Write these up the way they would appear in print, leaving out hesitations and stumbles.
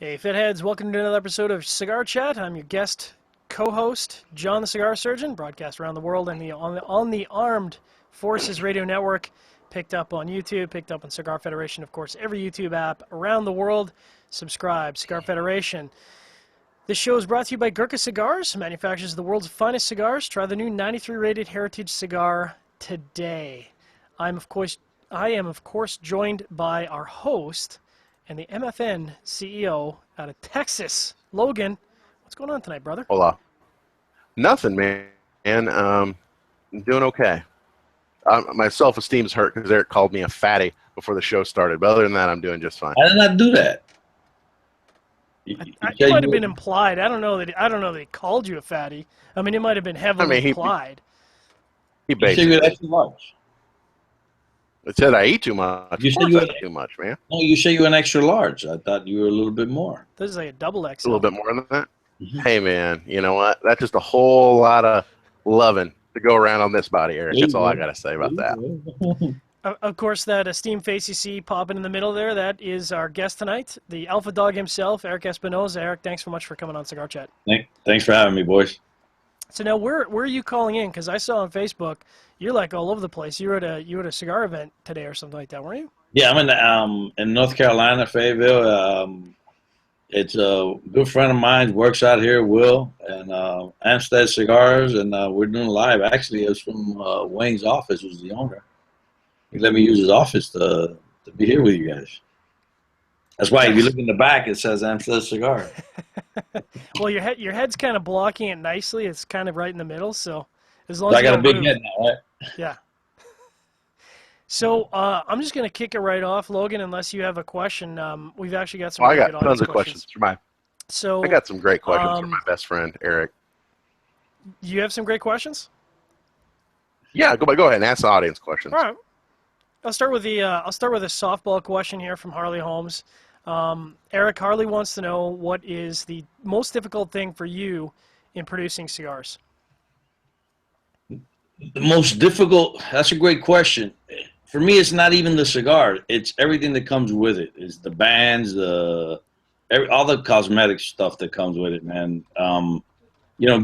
Hey, Fitheads, welcome to another episode of Cigar Chat. I'm your guest co-host, John the Cigar Surgeon, broadcast around the world on the Armed Forces Radio Network, picked up on YouTube, picked up on Cigar Federation, of course, every YouTube app around the world. Subscribe, Cigar Federation. This show is brought to you by Gurkha Cigars, manufactures the world's finest cigars. Try the new 93 rated Heritage cigar today. I am, of course, joined by our host and the MFN CEO out of Texas, Logan. What's going on tonight, brother? Hola. Nothing, man. I'm doing okay. My self-esteem's hurt because Eric called me a fatty before the show started. But other than that, I'm doing just fine. I did not do that. It might have been implied. I don't know that he called you a fatty. I mean, it might have been heavily implied. He basically. You said extra large. It said I eat too much. You said you eat too much, man. No, you say you're an extra large. I thought you were a little bit more. This is like a double X. A little bit more than that. Mm-hmm. Hey, man, you know what? That's just a whole lot of loving to go around on this body, Eric. That's all I got to say about that. Of course, that esteemed face you see popping in the middle there, that is our guest tonight, the alpha dog himself, Erik Espinosa. Eric, thanks so much for coming on Cigar Chat. Thanks for having me, boys. So now, where are you calling in? Because I saw on Facebook, you're like all over the place. You were at a cigar event today or something like that, weren't you? Yeah, I'm in North Carolina, Fayetteville. It's a good friend of mine works out here, Will, and Amstead Cigars, and we're doing live. Actually, it was from Wayne's office, who's the owner. He let me use his office to be here with you guys. That's why if you look in the back, it says Amstead Cigar. Well, your head's kind of blocking it nicely. It's kind of right in the middle, so as long as I got a big head now, right? Yeah. So I'm just going to kick it right off, Logan, unless you have a question. We've actually got some I got tons of questions for I got some great questions for my best friend, Eric. You have some great questions? Yeah, go ahead and ask the audience questions. All right. I'll start with a softball question here from Harley Holmes. Eric, Harley wants to know, what is the most difficult thing for you in producing cigars? The most difficult, that's a great question. For me, it's not even the cigar. It's everything that comes with it. It's the bands, all the cosmetic stuff that comes with it, man.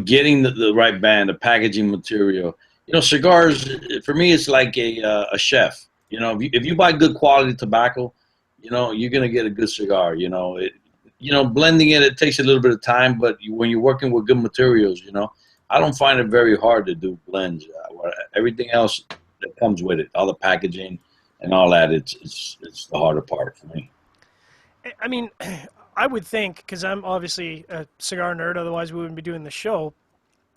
Getting the right band, the packaging material. Cigars, for me, it's like a chef. If you buy good quality tobacco, you're going to get a good cigar. Blending it takes a little bit of time, but when you're working with good materials, I don't find it very hard to do blends. Everything else that comes with it, all the packaging and all that, it's the harder part for me. I mean, I would think, because I'm obviously a cigar nerd, otherwise we wouldn't be doing the show.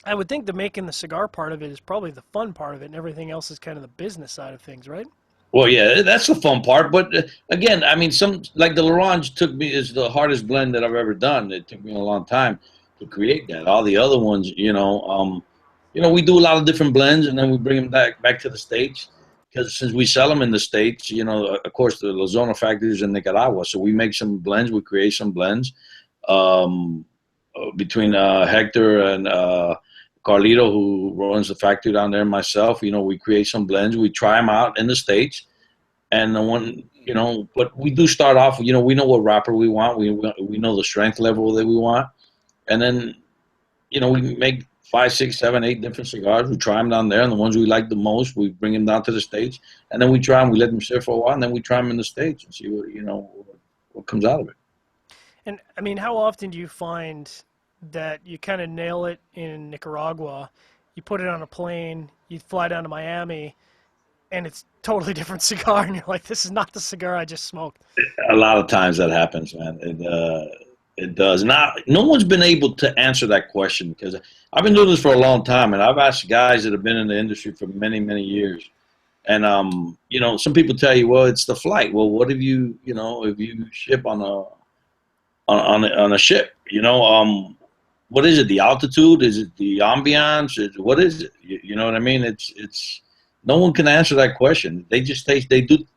I would think that making the cigar part of it is probably the fun part of it, and everything else is kind of the business side of things, right? Well, yeah, that's the fun part. But again, I mean, like the L'Orange is the hardest blend that I've ever done. It took me a long time to create that. All the other ones, we do a lot of different blends, and then we bring them back to the States. Because since we sell them in the States, of course, the Zona factory is in Nicaragua. So we make some blends. We create some blends between Hector and Carlito, who runs the factory down there, and myself. We create some blends. We try them out in the States. And but we do start off, we know what wrapper we want. We know the strength level that we want. And then, we make 5, 6, 7, 8 different cigars. We try them down there, and the ones we like the most, we bring them down to the States. And then we try them. We let them sit for a while, and then we try them in the States and see what comes out of it. And, I mean, how often do you find that you kind of nail it in Nicaragua, you put it on a plane, you fly down to Miami, and it's totally different cigar, and you're like, this is not the cigar I just smoked? A lot of times that happens, man. It does. No one's been able to answer that question, because I've been doing this for a long time, and I've asked guys that have been in the industry for many, many years. And, some people tell you, well, it's the flight. Well, what if you ship on a ship, what is it? The altitude? Is it the ambiance? What is it? You know what I mean? It's no one can answer that question. They do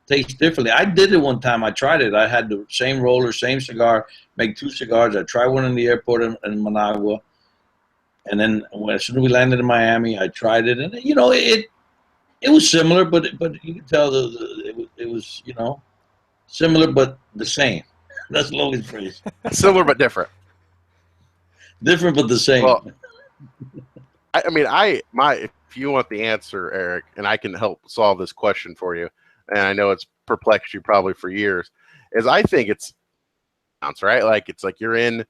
taste differently. I did it one time. I tried it. I had the same roller, same cigar, make 2 cigars. I tried one in the airport in Managua. And then as soon as we landed in Miami, I tried it. And, it was similar, but you could tell it was, similar but the same. That's Logan's phrase. Similar but different. Different but the same. Well, if you want the answer, Eric, and I can help solve this question for you, and I know it's perplexed you probably for years, is I think it's right. Like it's like you're in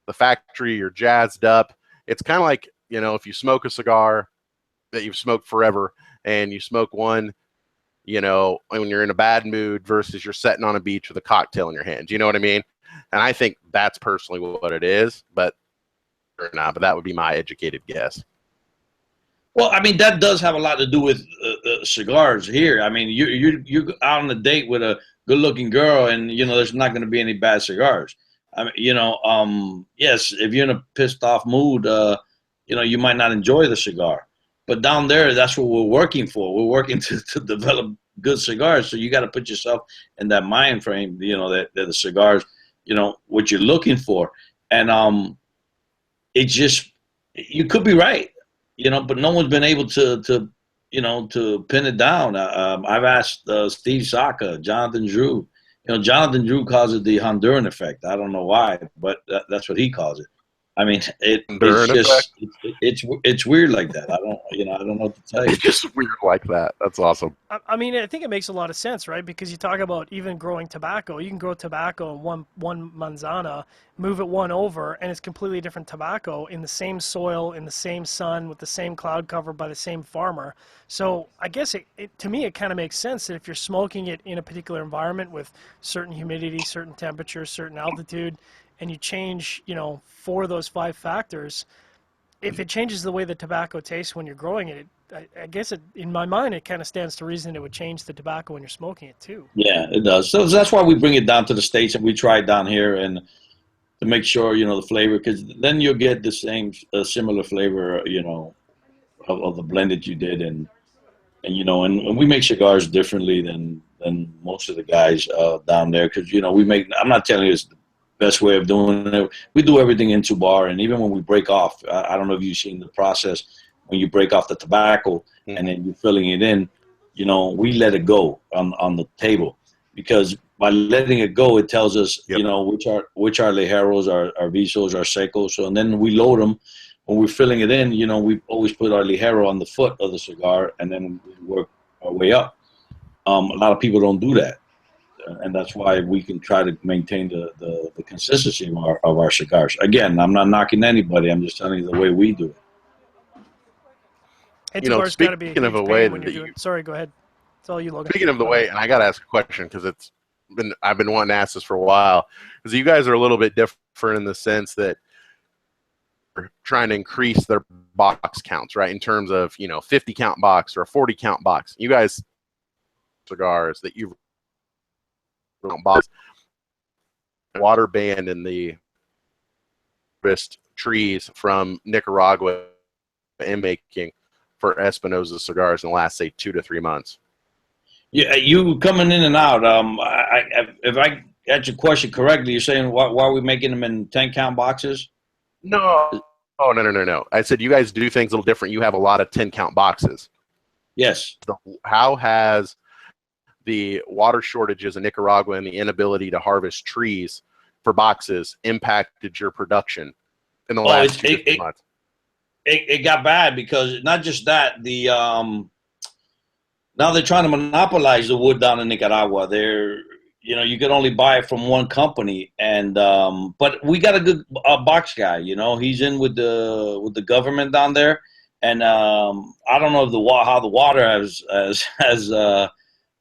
the factory, you're jazzed up. It's kind of like, you know, if you smoke a cigar that you've smoked forever, and you smoke one, you know, when you're in a bad mood versus you're sitting on a beach with a cocktail in your hand. Do you know what I mean? And I think that's personally what it is, but or not. But that would be my educated guess. Well, I mean, that does have a lot to do with cigars here. I mean, you're out on a date with a good-looking girl, and you know there's not going to be any bad cigars. I mean, you know, yes, if you're in a pissed-off mood, you know, you might not enjoy the cigar. But down there, that's what we're working for. We're working to develop good cigars. So you got to put yourself in that mind frame, you know, that the cigars, you know, what you're looking for. And it just, you could be right, you know, but no one's been able to you know, to pin it down. I've asked Steve Saka, Jonathan Drew. You know, Jonathan Drew calls it the Honduran effect. I don't know why, but that's what he calls it. I mean, it's just it's weird like that. I don't know what to tell you. It's just weird like that. That's awesome. I mean, I think it makes a lot of sense, right? Because you talk about even growing tobacco. You can grow tobacco in one manzana, move it one over, and it's completely different tobacco in the same soil, in the same sun, with the same cloud cover by the same farmer. So I guess to me, it kind of makes sense that if you're smoking it in a particular environment with certain humidity, certain temperature, certain altitude, and you change, you know, 4 of those 5 factors, if it changes the way the tobacco tastes when you're growing it, I guess in my mind, it kind of stands to reason it would change the tobacco when you're smoking it too. Yeah, it does. So that's why we bring it down to the States and we try it down here and to make sure, you know, the flavor, because then you'll get the same similar flavor, you know, of the blend that you did. And you know, and we make cigars differently than most of the guys down there because, you know, I'm not telling you it's the best way of doing it. We do everything in bar, and even when we break off, I don't know if you've seen the process when you break off the tobacco and then you're filling it in, you know, we let it go on the table because by letting it go, it tells us, you know, which are ligeros, our visos, our secos. So, and then we load them. When we're filling it in, you know, we always put our ligero on the foot of the cigar and then we work our way up. A lot of people don't do that. And that's why we can try to maintain the consistency of our cigars. Again, I'm not knocking anybody. I'm just telling you the way we do it. Hey, you know, speaking of a way when you're doing. Sorry, go ahead. It's all you, Logan. Speaking of the way, and I got to ask a question because I've been wanting to ask this for a while. Because you guys are a little bit different in the sense that we're trying to increase their box counts, right? In terms of, you know, 50 count box or a 40 count box. You guys cigars that you box water banned in the trees from Nicaragua in making for Espinosa cigars in the last, say, 2 to 3 months. Yeah, you coming in and out. If I got your question correctly, you're saying why are we making them in 10 count boxes? No. Oh, no. I said you guys do things a little different. You have a lot of 10 count boxes. Yes. How has the water shortages in Nicaragua and the inability to harvest trees for boxes impacted your production in the last 2 to 3 months? It got bad because not just that, now they're trying to monopolize the wood down in Nicaragua. You know, you can only buy it from one company, and but we got a good box guy. You know, he's in with the government down there, and I don't know if how the water has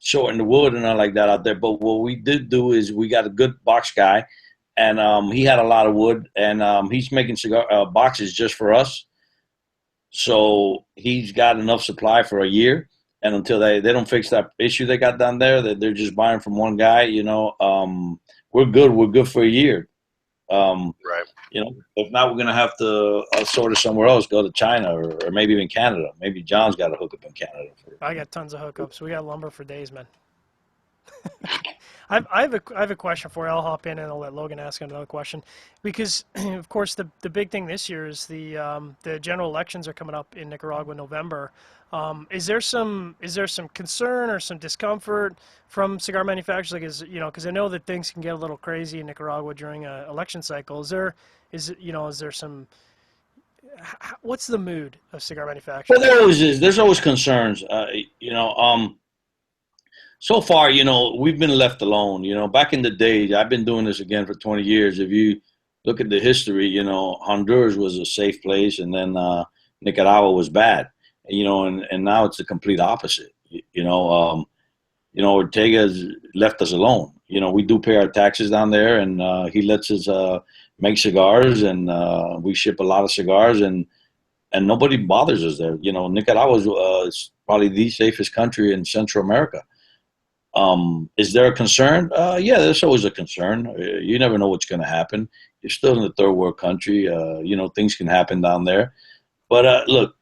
shortened the wood and all like that out there. But what we did do is we got a good box guy, and he had a lot of wood, and he's making cigar boxes just for us. So he's got enough supply for a year. And until they don't fix that issue they got down there, that they're just buying from one guy, you know, we're good. We're good for a year. Right. You know, if not, we're going to have to sort it somewhere else, go to China or maybe even Canada. Maybe John's got a hookup in Canada. I got tons of hookups. We got lumber for days, man. I have a question for you. I'll hop in and I'll let Logan ask another question, because of course the big thing this year is the general elections are coming up in Nicaragua in November. Is there some concern or some discomfort from cigar manufacturers? Like, because I know that things can get a little crazy in Nicaragua during an election cycle. Is there some what's the mood of cigar manufacturers? Well, there always is. There's always concerns. So far, we've been left alone. Back in the day, I've been doing this again for 20 years. If you look at the history, Honduras was a safe place, and then Nicaragua was bad. And now it's the complete opposite. Ortega's left us alone. We do pay our taxes down there, and he lets us make cigars, and we ship a lot of cigars, and nobody bothers us there. Nicaragua is probably the safest country in Central America. Is there a concern? Yeah, there's always a concern. You never know what's going to happen. You're still in a third world country. Things can happen down there. But look,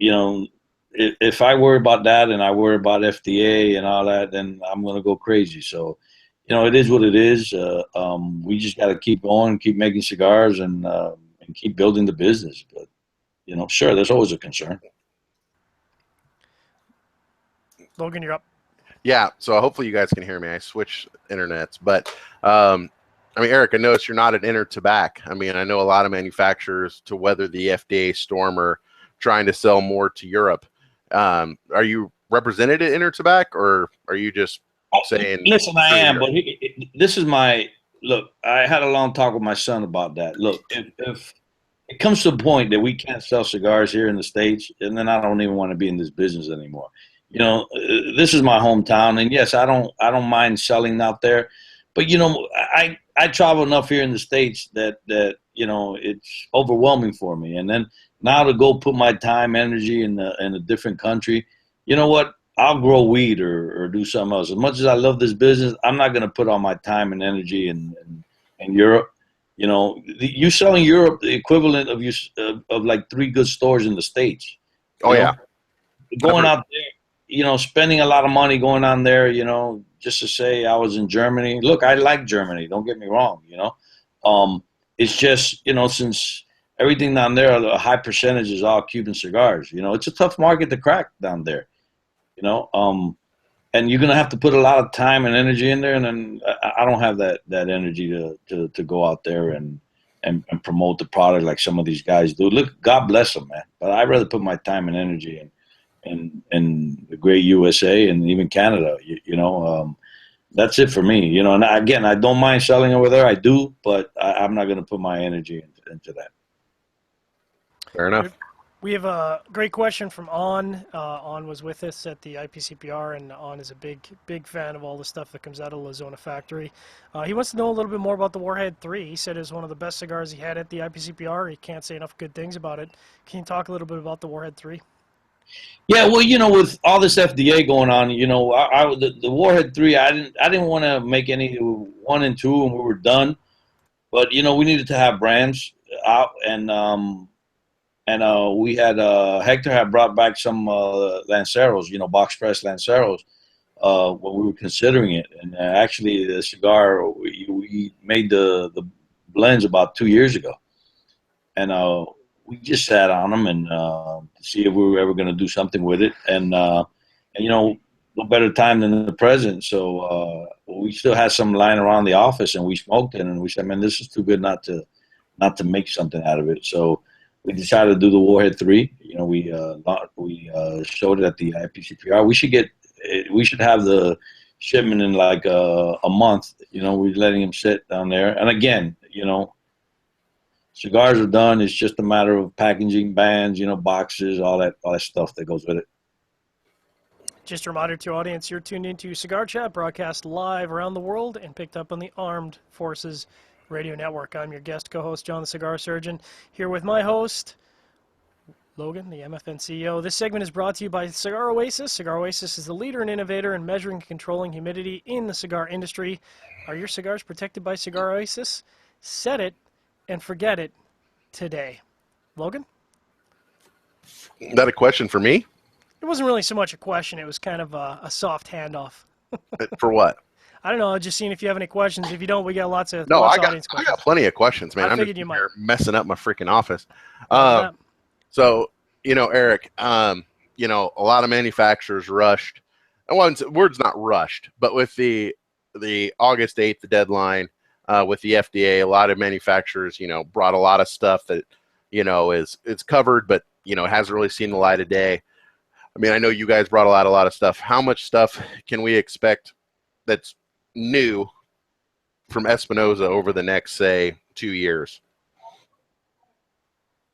if I worry about that and I worry about FDA and all that, then I'm going to go crazy. So, it is what it is. We just got to keep going, keep making cigars, and keep building the business. But, sure, there's always a concern. Logan, you're up. Yeah, so hopefully you guys can hear me. I switched internets, but Erik, I noticed you're not at Intertabac. I know a lot of manufacturers, to weather the FDA storm, are trying to sell more to Europe. Are you represented at Intertabac, or are you just saying? Listen, I am, but this is my look. I had a long talk with my son about that. Look, if it comes to a point that we can't sell cigars here in the States, and then I don't even want to be in this business anymore. This is my hometown, and yes, I don't mind selling out there, but I travel enough here in the States that it's overwhelming for me. And then now to go put my time, energy in a different country, you know what? I'll grow weed or do something else. As much as I love this business, I'm not going to put all my time and energy in Europe. You selling Europe the equivalent of like 3 good stores in the States. Oh yeah, going out there. Spending a lot of money going on there, just to say I was in Germany. Look, I like Germany. Don't get me wrong, It's just, since everything down there, a high percentage is all Cuban cigars. It's a tough market to crack down there, and you're going to have to put a lot of time and energy in there. And then I don't have that energy to go out there and promote the product like some of these guys do. Look, God bless them, man. But I'd rather put my time and energy in the great USA and even Canada, that's it for me, and again, I don't mind selling over there. I do, but I'm not going to put my energy into that. Fair enough. We have a great question from On. On was with us at the IPCPR, and On is a big fan of all the stuff that comes out of the Zona factory. He wants to know a little bit more about the Warhead 3. He said it was one of the best cigars he had at the IPCPR. He can't say enough good things about it. Can you talk a little bit about the Warhead 3? Yeah, well, with all this FDA going on, the Warhead 3, I didn't want to make any 1 and 2, and we were done. But we needed to have brands out, and we had Hector had brought back some Lanceros, box press Lanceros, when we were considering it. And actually, the cigar we made the blends about 2 years ago, and we just sat on them and to see if we were ever going to do something with it. And no better time than the present. So we still had some lying around the office, and we smoked it, and we said, man, this is too good not to make something out of it. So we decided to do the Warhead 3. We showed it at the IPCPR. We should have the shipment in like a month. We're letting them sit down there. And again, cigars are done. It's just a matter of packaging, bands, boxes, all that stuff that goes with it. Just a reminder to your audience, you're tuned into Cigar Chat, broadcast live around the world and picked up on the Armed Forces Radio Network. I'm your guest co-host, John the Cigar Surgeon, here with my host, Logan, the MFN CEO. This segment is brought to you by Cigar Oasis. Cigar Oasis is the leader and innovator in measuring and controlling humidity in the cigar industry. Are your cigars protected by Cigar Oasis? Set it and forget it today. Logan? Is that a question for me? It wasn't really so much a question. It was kind of a soft handoff. For what? I don't know. Just seeing if you have any questions. If you don't, we got lots of No, I audience got questions. plenty of questions, man. I I'm figured just you might. here messing up my freaking office. Roger that. So, Eric, a lot of manufacturers rushed. Word's not rushed, but with the August 8th, the deadline, with the FDA, a lot of manufacturers, brought a lot of stuff that, it's covered, but, hasn't really seen the light of day. I mean, I know you guys brought a lot of stuff. How much stuff can we expect that's new from Espinosa over the next, say, 2 years?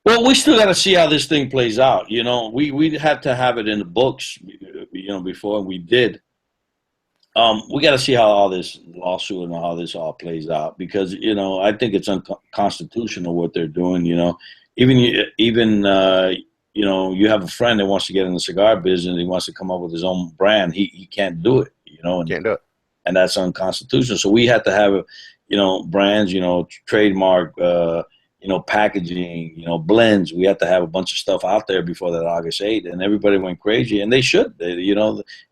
Well, we still got to see how this thing plays out. We had to have it in the books, before we did. We got to see how all this lawsuit and how this all plays out, because I think it's unconstitutional what they're doing. Even you have a friend that wants to get in the cigar business. He wants to come up with his own brand. He can't do it. Can't do it, and that's unconstitutional. So we had to have brands, trademark, packaging, blends. We had to have a bunch of stuff out there before that August 8th, and everybody went crazy, and they should.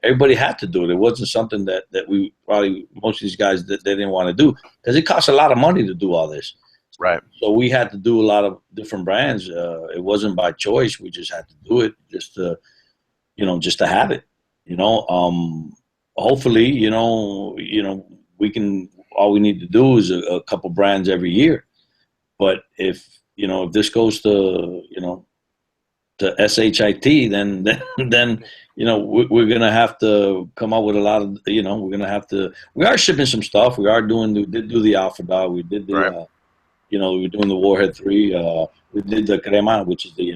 Everybody had to do it. It wasn't something that we probably, most of these guys, that they didn't want to do, because it costs a lot of money to do all this. Right. So we had to do a lot of different brands. It wasn't by choice. We just had to do it just to have it. Hopefully, we can. All we need to do is a couple brands every year. But if this goes to SHIT, then we're gonna have to come up with a lot of we're gonna have to. We are shipping some stuff. We did do the Alpha Dog. We did the right. we were doing the Warhead 3. We did the Crema, which is the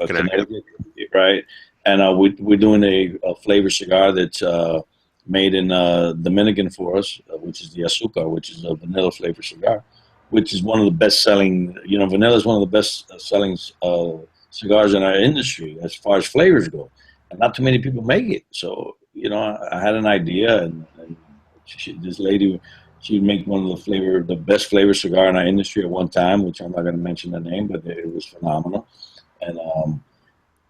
Connecticut, right? And we're doing a flavor cigar that's made in Dominican for us, which is the Azúcar, which is a vanilla flavor cigar, which is one of the best-selling. Vanilla is one of the best-selling cigars in our industry as far as flavors go, and not too many people make it. So, I had an idea, and this lady, she'd make one of the best flavor cigar in our industry at one time, which I'm not going to mention the name, but it was phenomenal.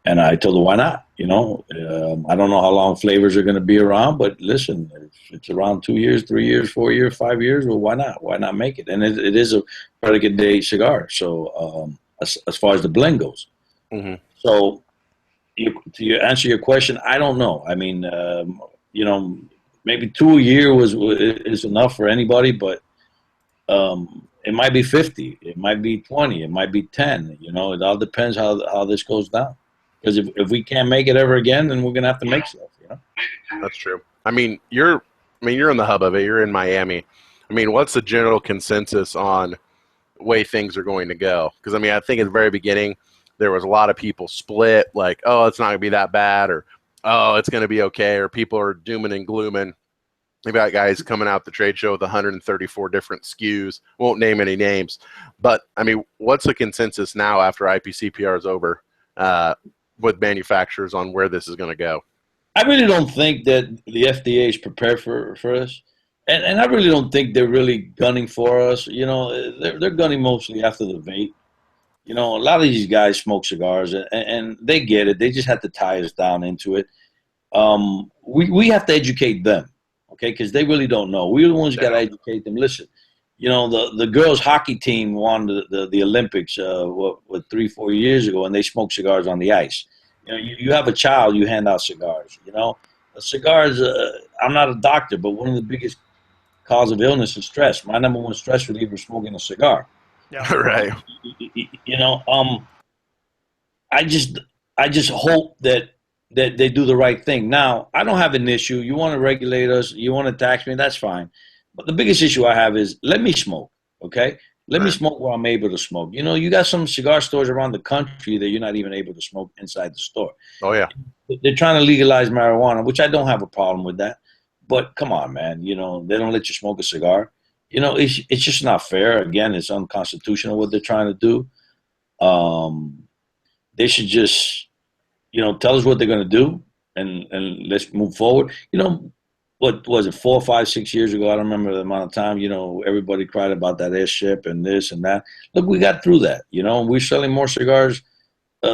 And I told her, why not? I don't know how long flavors are going to be around, but listen, if it's around 2 years, 3 years, 4 years, 5 years, well, why not? Why not make it? And it is a predicate date cigar. So as far as the blend goes. Mm-hmm. So to answer your question, I don't know. I mean, maybe 2 a year is enough for anybody, but it might be 50, it might be 20, it might be 10. It all depends how this goes down. Because if we can't make it ever again, then we're gonna have to make stuff. That's true. I mean, you're in the hub of it. You're in Miami. I mean, what's the general consensus on the way things are going to go? Because I think at the very beginning there was a lot of people split, like, oh, it's not gonna be that bad, or oh, it's gonna be okay, or people are dooming and glooming. We've got guys coming out the trade show with 134 different SKUs. Won't name any names, but what's the consensus now after IPCPR is over? With manufacturers on where this is going to go? I really don't think that the FDA is prepared for us, and I really don't think they're really gunning for us. They're gunning mostly after the vape. A lot of these guys smoke cigars, and they get it. They just have to tie us down into it. We have to educate them, okay? Because they really don't know. We're the ones who got to educate them. Listen, the girls' hockey team won the Olympics 3-4 years ago, and they smoked cigars on the ice. You have a child, you hand out cigars. Cigars. I'm not a doctor, but one of the biggest cause of illness is stress. My number one stress reliever is smoking a cigar. Yeah. Right. I just hope that they do the right thing. Now, I don't have an issue. You want to regulate us, you want to tax me, that's fine. But the biggest issue I have is let me smoke, okay? Let me smoke where I'm able to smoke. You got some cigar stores around the country that you're not even able to smoke inside the store. Oh, yeah. They're trying to legalize marijuana, which I don't have a problem with that. But come on, man. They don't let you smoke a cigar. It's just not fair. Again, it's unconstitutional what they're trying to do. They should just, tell us what they're going to do, and let's move forward. What was it, 4, 5, 6 years ago? I don't remember the amount of time. Everybody cried about that airship and this and that. Look, we got through that. We're selling more cigars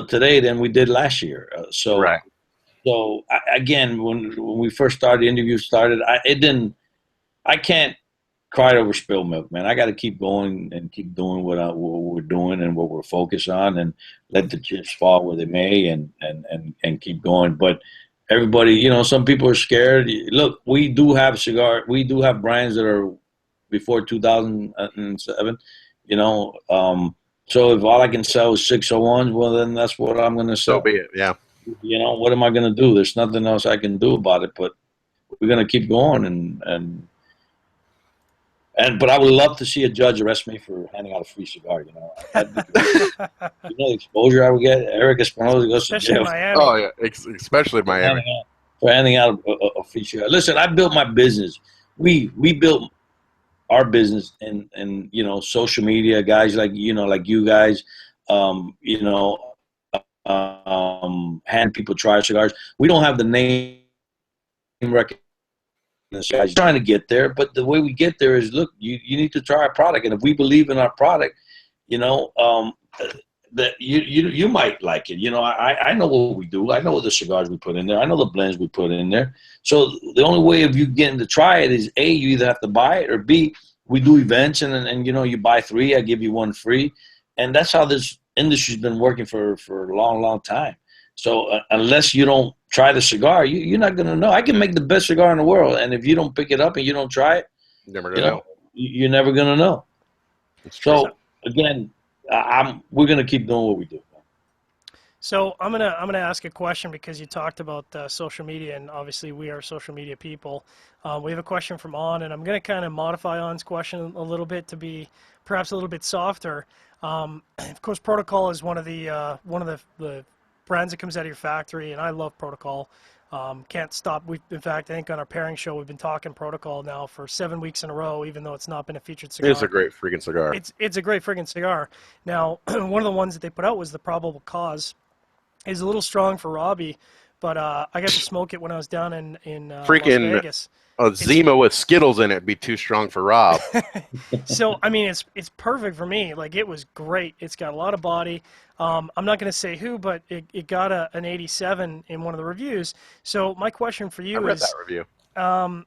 today than we did last year. Right. So again, when we first started, the interview started, I I can't cry over spilled milk, man. I got to keep going and keep doing what we're doing and what we're focused on, and let the chips fall where they may, and keep going. But everybody, you know, some people are scared. Look, we do have brands that are before 2007, you know. So if all I can sell is 601s, well, then that's what I'm going to sell. So be it, yeah. You know, what am I going to do? There's nothing else I can do about it, but we're going to keep going. But I would love to see a judge arrest me for handing out a free cigar, you know. That'd be great. You know the exposure I would get? Erik Espinosa goes to jail. Especially in Miami. Oh, yeah, especially Miami. For handing out a free cigar. Listen, I built my business. We built our business and you know, social media, guys like, you know, like you guys, you know, hand people try cigars. We don't have the name recognition. Guys trying to get there, but the way we get there is, look, you need to try our product, and if we believe in our product, you know, that you might like it. You know, I know what we do. I know what the cigars we put in there. I know the blends we put in there. So the only way of you getting to try it is A, you either have to buy it, or B, we do events, and you know, you buy 3, I give you 1 free, and that's how this industry's been working for a long time. So unless you don't try the cigar, you're not going to know. I can make the best cigar in the world, and if you don't pick it up and you don't try it, Never gonna know. You're never going to know. So again, we're going to keep doing what we do. So I'm gonna ask a question, because you talked about social media, and obviously we are social media people. We have a question from On, and I'm gonna kind of modify On's question a little bit to be perhaps a little bit softer. Of course, Protocol is one of the brands that comes out of your factory, and I love Protocol. Can't stop. In fact, I think on our pairing show, we've been talking Protocol now for 7 weeks in a row, even though it's not been a featured cigar. It's a great freaking cigar. It's a great freaking cigar. Now, one of the ones that they put out was the Probable Cause. It's a little strong for Robbie, but I got to smoke it when I was down in Las Vegas. Zima with Skittles in it would be too strong for Rob. So, I mean, it's perfect for me. Like, it was great. It's got a lot of body. I'm not going to say who, but it got an 87 in one of the reviews. So my question for you I read is, that review.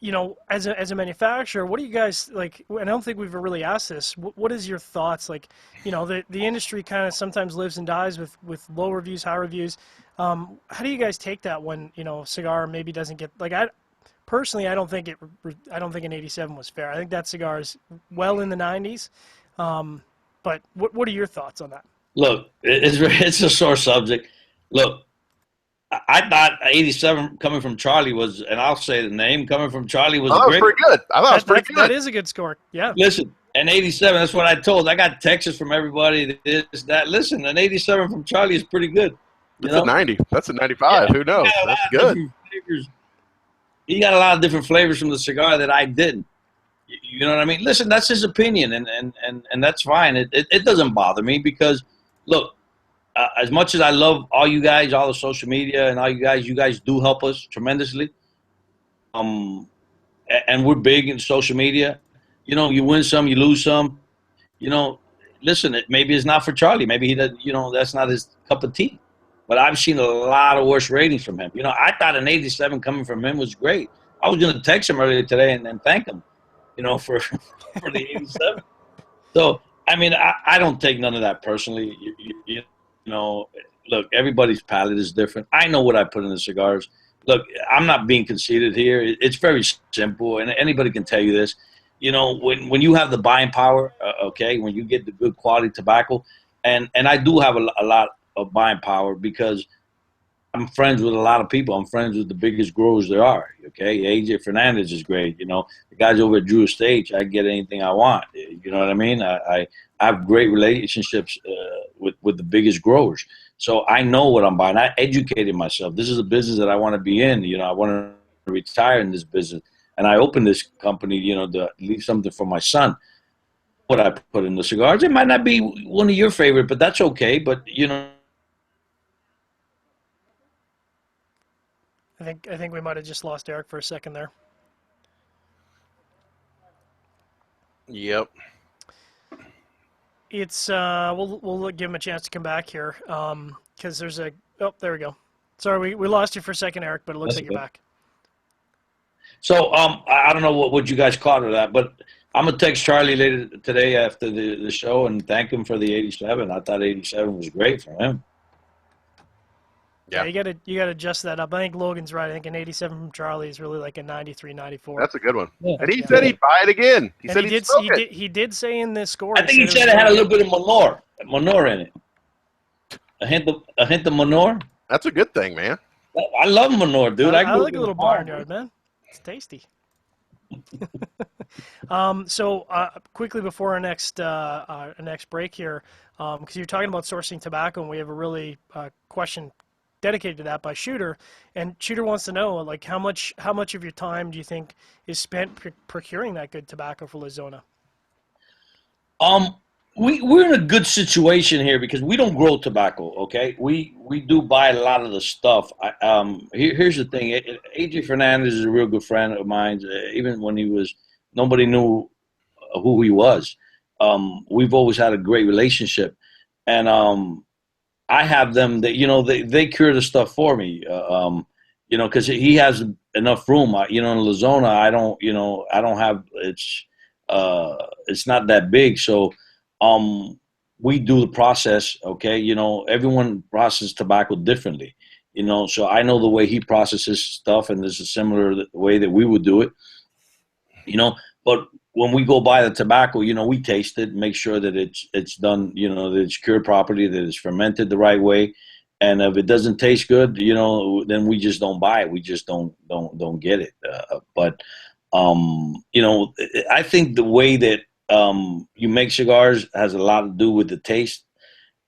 You know, as a manufacturer, what do you guys, like, and I don't think we've really asked this, what is your thoughts? Like, you know, the industry kind of sometimes lives and dies with low reviews, high reviews. How do you guys take that when, you know, cigar maybe doesn't get, like, personally, I don't think an 87 was fair. I think that cigar is well in the 90s. But what are your thoughts on that? Look, it's a sore subject. Look, I thought 87 coming from Charlie was, and I'll say the name, coming from Charlie was great. Pretty good. I thought it was pretty good. That is a good score. Yeah. Listen, an 87, that's what I told. I got texts from everybody that. Listen, an 87 from Charlie is pretty good. That's a 90. That's a 95. Yeah. Who knows? That's good. He got a lot of different flavors from the cigar that I didn't. You know what I mean? Listen, that's his opinion, and that's fine. It doesn't bother me, because, look, as much as I love all you guys, all the social media, and all you guys do help us tremendously. And we're big in social media. You know, you win some, you lose some. You know, listen, maybe it's not for Charlie. Maybe he does. You know, that's not his cup of tea. But I've seen a lot of worse ratings from him. You know, I thought an 87 coming from him was great. I was going to text him earlier today and thank him, you know, for the 87. So, I mean, I don't take none of that personally. You know, look, everybody's palate is different. I know what I put in the cigars. Look, I'm not being conceited here. It's very simple, and anybody can tell you this. You know, when you have the buying power, okay, when you get the good quality tobacco, and I do have a lot of buying power, because I'm friends with a lot of people. I'm friends with the biggest growers there are, okay? AJ Fernandez is great, you know. The guys over at Drew Estate, I get anything I want, you know what I mean? I have great relationships with the biggest growers. So I know what I'm buying. I educated myself. This is a business that I want to be in. You know, I want to retire in this business. And I opened this company, you know, to leave something for my son. What I put in the cigars, it might not be one of your favorite, but that's okay. But, you know, I think we might have just lost Erik for a second there. Yep. It's we'll give him a chance to come back here, because there we go. Sorry, we lost you for a second, Erik, but it looks like you're back. So I don't know what you guys caught of that, but I'm gonna text Charlie later today after the show and thank him for the 87. I thought 87 was great for him. Yeah, Yeah. you gotta adjust that up. I think Logan's right. I think an 87 from Charlie is really like a 93, 94. That's a good one. Yeah. And he said he'd buy it again. He And said he'd smoke it. he did say in this score. I think he said it had a little bit of Manor in it. A hint of Manor. That's a good thing, man. I love Manor, dude. I like a little barnyard, man. It's tasty. So quickly before our next break here, because you're talking about sourcing tobacco, and we have a really question dedicated to that by Shooter, and Shooter wants to know, like, how much of your time do you think is spent procuring that good tobacco for La Zona? We're in a good situation here because we don't grow tobacco. Okay, we do buy a lot of the stuff. Here's the thing: AJ Fernandez is a real good friend of mine. Even when nobody knew who he was. We've always had a great relationship, and I have them that they cure the stuff for me. Because he has enough room. In La Zona, I don't have it's not that big, so. We do the process, okay? Everyone processes tobacco differently, so I know the way he processes stuff, and there's a similar way that we would do it, but when we go buy the tobacco, we taste it, make sure that it's done, that it's cured properly, that it's fermented the right way, and if it doesn't taste good, then we just don't buy it. We just don't get it. But I think the way that you make cigars has a lot to do with the taste.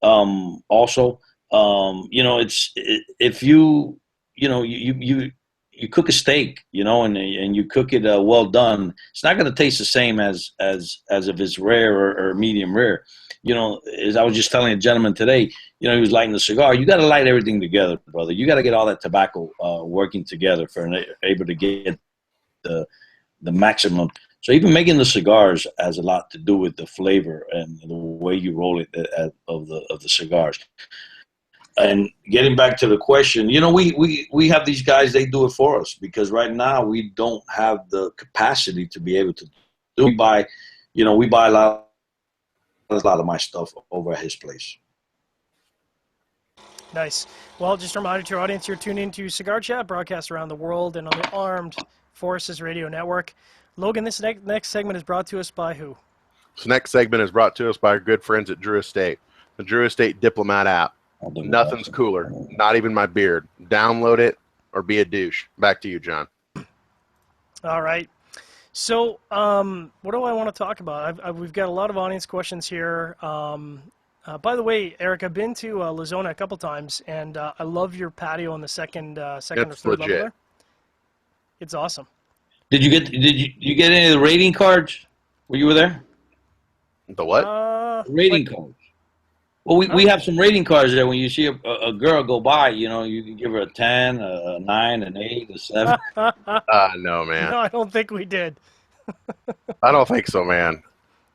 Also, if you cook a steak, and you cook it well done, it's not going to taste the same as if it's rare or medium rare. As I was just telling a gentleman today, he was lighting the cigar. You got to light everything together, brother. You got to get all that tobacco working together for able to get the maximum. So even making the cigars has a lot to do with the flavor and the way you roll it of the cigars. And getting back to the question, we have these guys, they do it for us because right now we don't have the capacity to be able to do. We buy a lot of my stuff over at his place. Nice. Well, just a reminder to your audience, you're tuned into Cigar Chat, broadcast around the world and on the Armed Forces Radio Network. Logan, this next segment is brought to us by who? This next segment is brought to us by our good friends at Drew Estate, the Drew Estate Diplomat app. Nothing's cooler, not even my beard. Download it or be a douche. Back to you, John. All right. So what do I want to talk about? We've got a lot of audience questions here. By the way, Eric, I've been to La Zona a couple times, and I love your patio on the second or third level there. It's awesome. Did you get any of the rating cards when you were there? The what? Rating cards. Well, we have some rating cards there. When you see a girl go by, you can give her a 10, a 9, an 8, a 7. No, man. No, I don't think we did. I don't think so, man.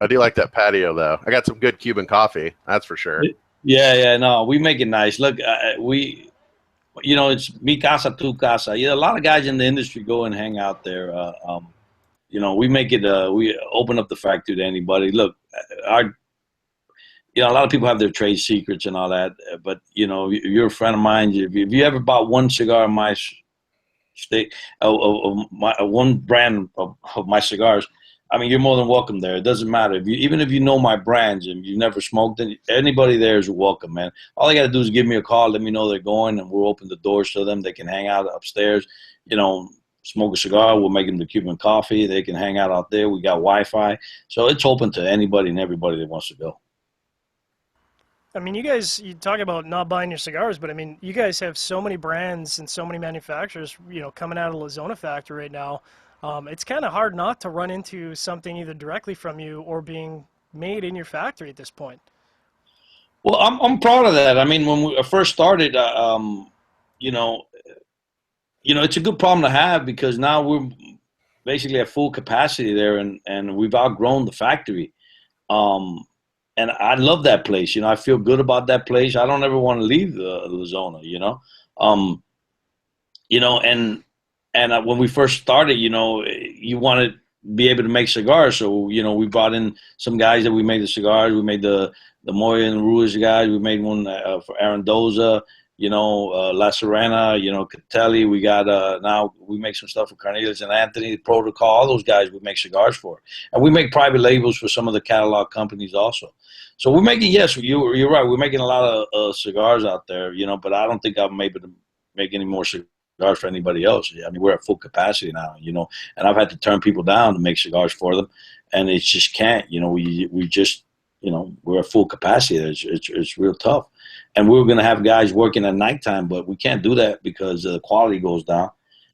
I do like that patio, though. I got some good Cuban coffee. That's for sure. Yeah. No, we make it nice. Look, it's mi casa, tu casa. A lot of guys in the industry go and hang out there. We make it. We open up the factory to anybody. Look, a lot of people have their trade secrets and all that. But you're a friend of mine. If you ever bought one cigar of my state, one brand of my cigars, I mean, you're more than welcome there. It doesn't matter. Even if you know my brands and you've never smoked, anybody there is welcome, man. All they got to do is give me a call, let me know they're going, and we'll open the doors to them. They can hang out upstairs, smoke a cigar. We'll make them the Cuban coffee. They can hang out there. We got Wi-Fi. So it's open to anybody and everybody that wants to go. I mean, you talk about not buying your cigars, but I mean, you guys have so many brands and so many manufacturers, coming out of the La Zona factory right now. It's kind of hard not to run into something either directly from you or being made in your factory at this point. Well, I'm proud of that. I mean, when we first started, it's a good problem to have because now we're basically at full capacity there, and we've outgrown the factory. And I love that place. I feel good about that place. I don't ever want to leave the Zona. And when we first started, you wanted to be able to make cigars. So, we brought in some guys that we made the cigars. We made the Moya and Ruiz guys. We made one for Arandoza, La Serena, Catelli. We got, now we make some stuff for Cornelius and Anthony, Protocol, all those guys we make cigars for. And we make private labels for some of the catalog companies also. So we're making, yes, you're right. We're making a lot of cigars out there, but I don't think I'm able to make any more cigars for anybody else. I mean, we're at full capacity now, and I've had to turn people down to make cigars for them, and it just can't. We just, we're at full capacity. It's real tough, and we're going to have guys working at nighttime, but we can't do that because the quality goes down.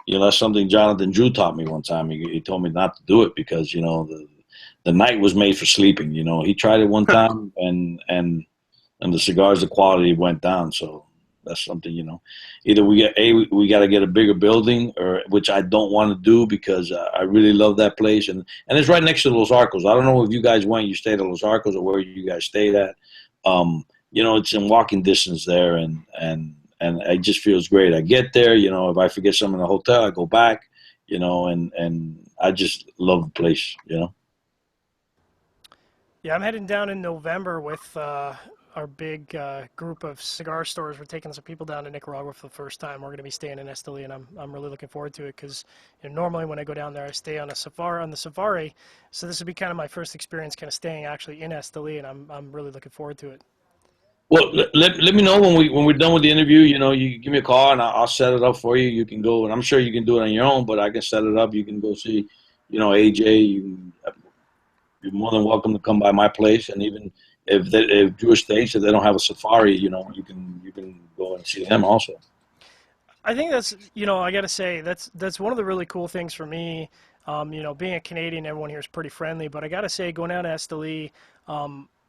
That's something Jonathan Drew taught me one time. He told me not to do it because the night was made for sleeping. He tried it one time, and the cigars, the quality went down. So that's something, either we got to get a bigger building, or which I don't want to do because I really love that place, and it's right next to Los Arcos. I don't know if you guys you stayed at Los Arcos or where you guys stayed at. It's in walking distance there, and it just feels great. I get there, if I forget something in the hotel, I go back, and I just love the place, Yeah, I'm heading down in November with our big group of cigar stores. We're taking some people down to Nicaragua for the first time. We're going to be staying in Esteli, and I'm really looking forward to it because normally when I go down there, I stay on the safari. So this will be kind of my first experience, kind of staying actually in Esteli, and I'm really looking forward to it. Well, let me know when we're done with the interview. You give me a call and I'll set it up for you. You can go, and I'm sure you can do it on your own, but I can set it up. You can go see, AJ. You're more than welcome to come by my place, and even if Drew Estates, if they don't have a safari, you can go and see them also. I think that's, I got to say, that's one of the really cool things for me. Being a Canadian, everyone here is pretty friendly, but I got to say, going out to Esteli,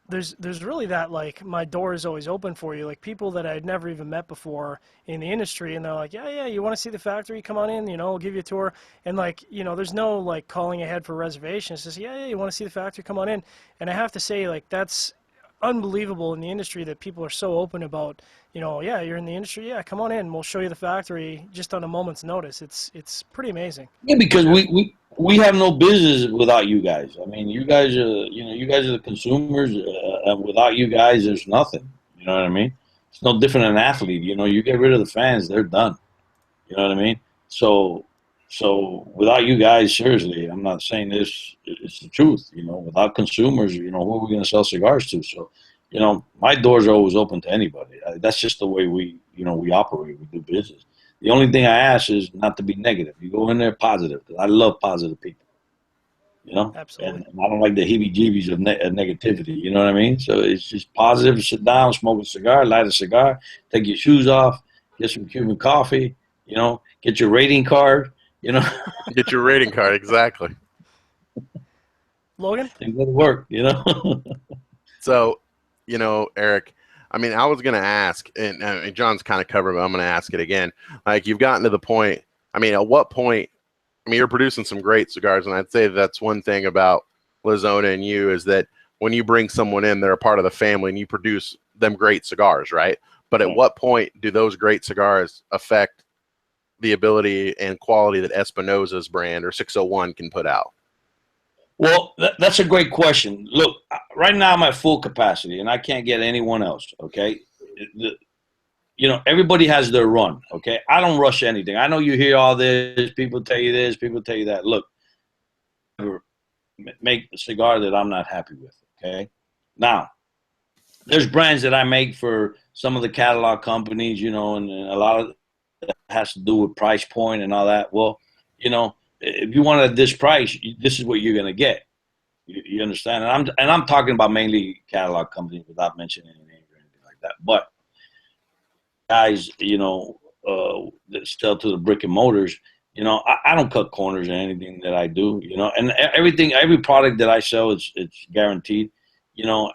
there's really that, like, my door is always open for you. Like, people that I'd never even met before in the industry, and they're like, yeah, you want to see the factory? Come on in, we'll give you a tour. And, like, there's no, like, calling ahead for reservations. It's just, yeah, you want to see the factory? Come on in. And I have to say, like, that's unbelievable in the industry that people are so open about, yeah, you're in the industry, yeah, come on in, we'll show you the factory just on a moment's notice. It's pretty amazing. Yeah, because we have no business without you guys. I mean, you guys are, you guys are the consumers, and without you guys, there's nothing. You know what I mean? It's no different than an athlete. You get rid of the fans, they're done. You know what I mean? So without you guys, seriously, I'm not saying this, it's the truth. Without consumers, who are we going to sell cigars to? So, my doors are always open to anybody. That's just the way we operate, we do business. The only thing I ask is not to be negative. You go in there positive, because I love positive people. Absolutely. And I don't like the heebie-jeebies of negativity. You know what I mean? So it's just positive. Sit down, smoke a cigar, light a cigar, take your shoes off, get some Cuban coffee. Get your rating card. Get your rating card, exactly. Logan? And go to work. So, Erik, I mean, I was going to ask, and John's kind of covered, but I'm going to ask it again. Like, you've gotten to the point, I mean, at what point, I mean, you're producing some great cigars, and I'd say that's one thing about La Zona and you is that when you bring someone in, they're a part of the family, and you produce them great cigars, right? But at what point do those great cigars affect the ability and quality that Espinosa's brand or 601 can put out? Well, that's a great question. Look, right now I'm at full capacity, and I can't get anyone else, okay? Everybody has their run, okay? I don't rush anything. I know you hear all this, people tell you this, people tell you that. Look, make a cigar that I'm not happy with, okay? Now, there's brands that I make for some of the catalog companies, and a lot of it has to do with price point and all that. Well, if you want at this price, this is what you're going to get. You understand? And I'm talking about mainly catalog companies without mentioning any names or anything like that. But guys, that sell to the brick and mortars, I don't cut corners in anything that I do, and every product that I sell, it's guaranteed.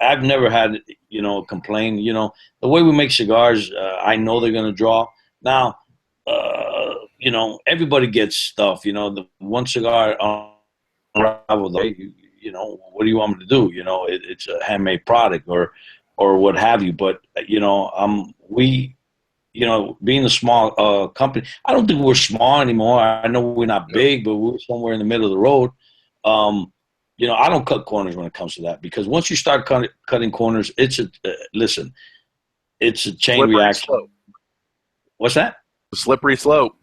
I've never had, a complaint. The way we make cigars, I know they're going to draw. Now, everybody gets stuff. The one cigar unravel, what do you want me to do? It's a handmade product or what have you. But being a small company, I don't think we're small anymore. I know we're not big, but we're somewhere in the middle of the road. I don't cut corners when it comes to that, because once you start cutting corners, it's a chain reaction. Slope. What's that? The slippery slope.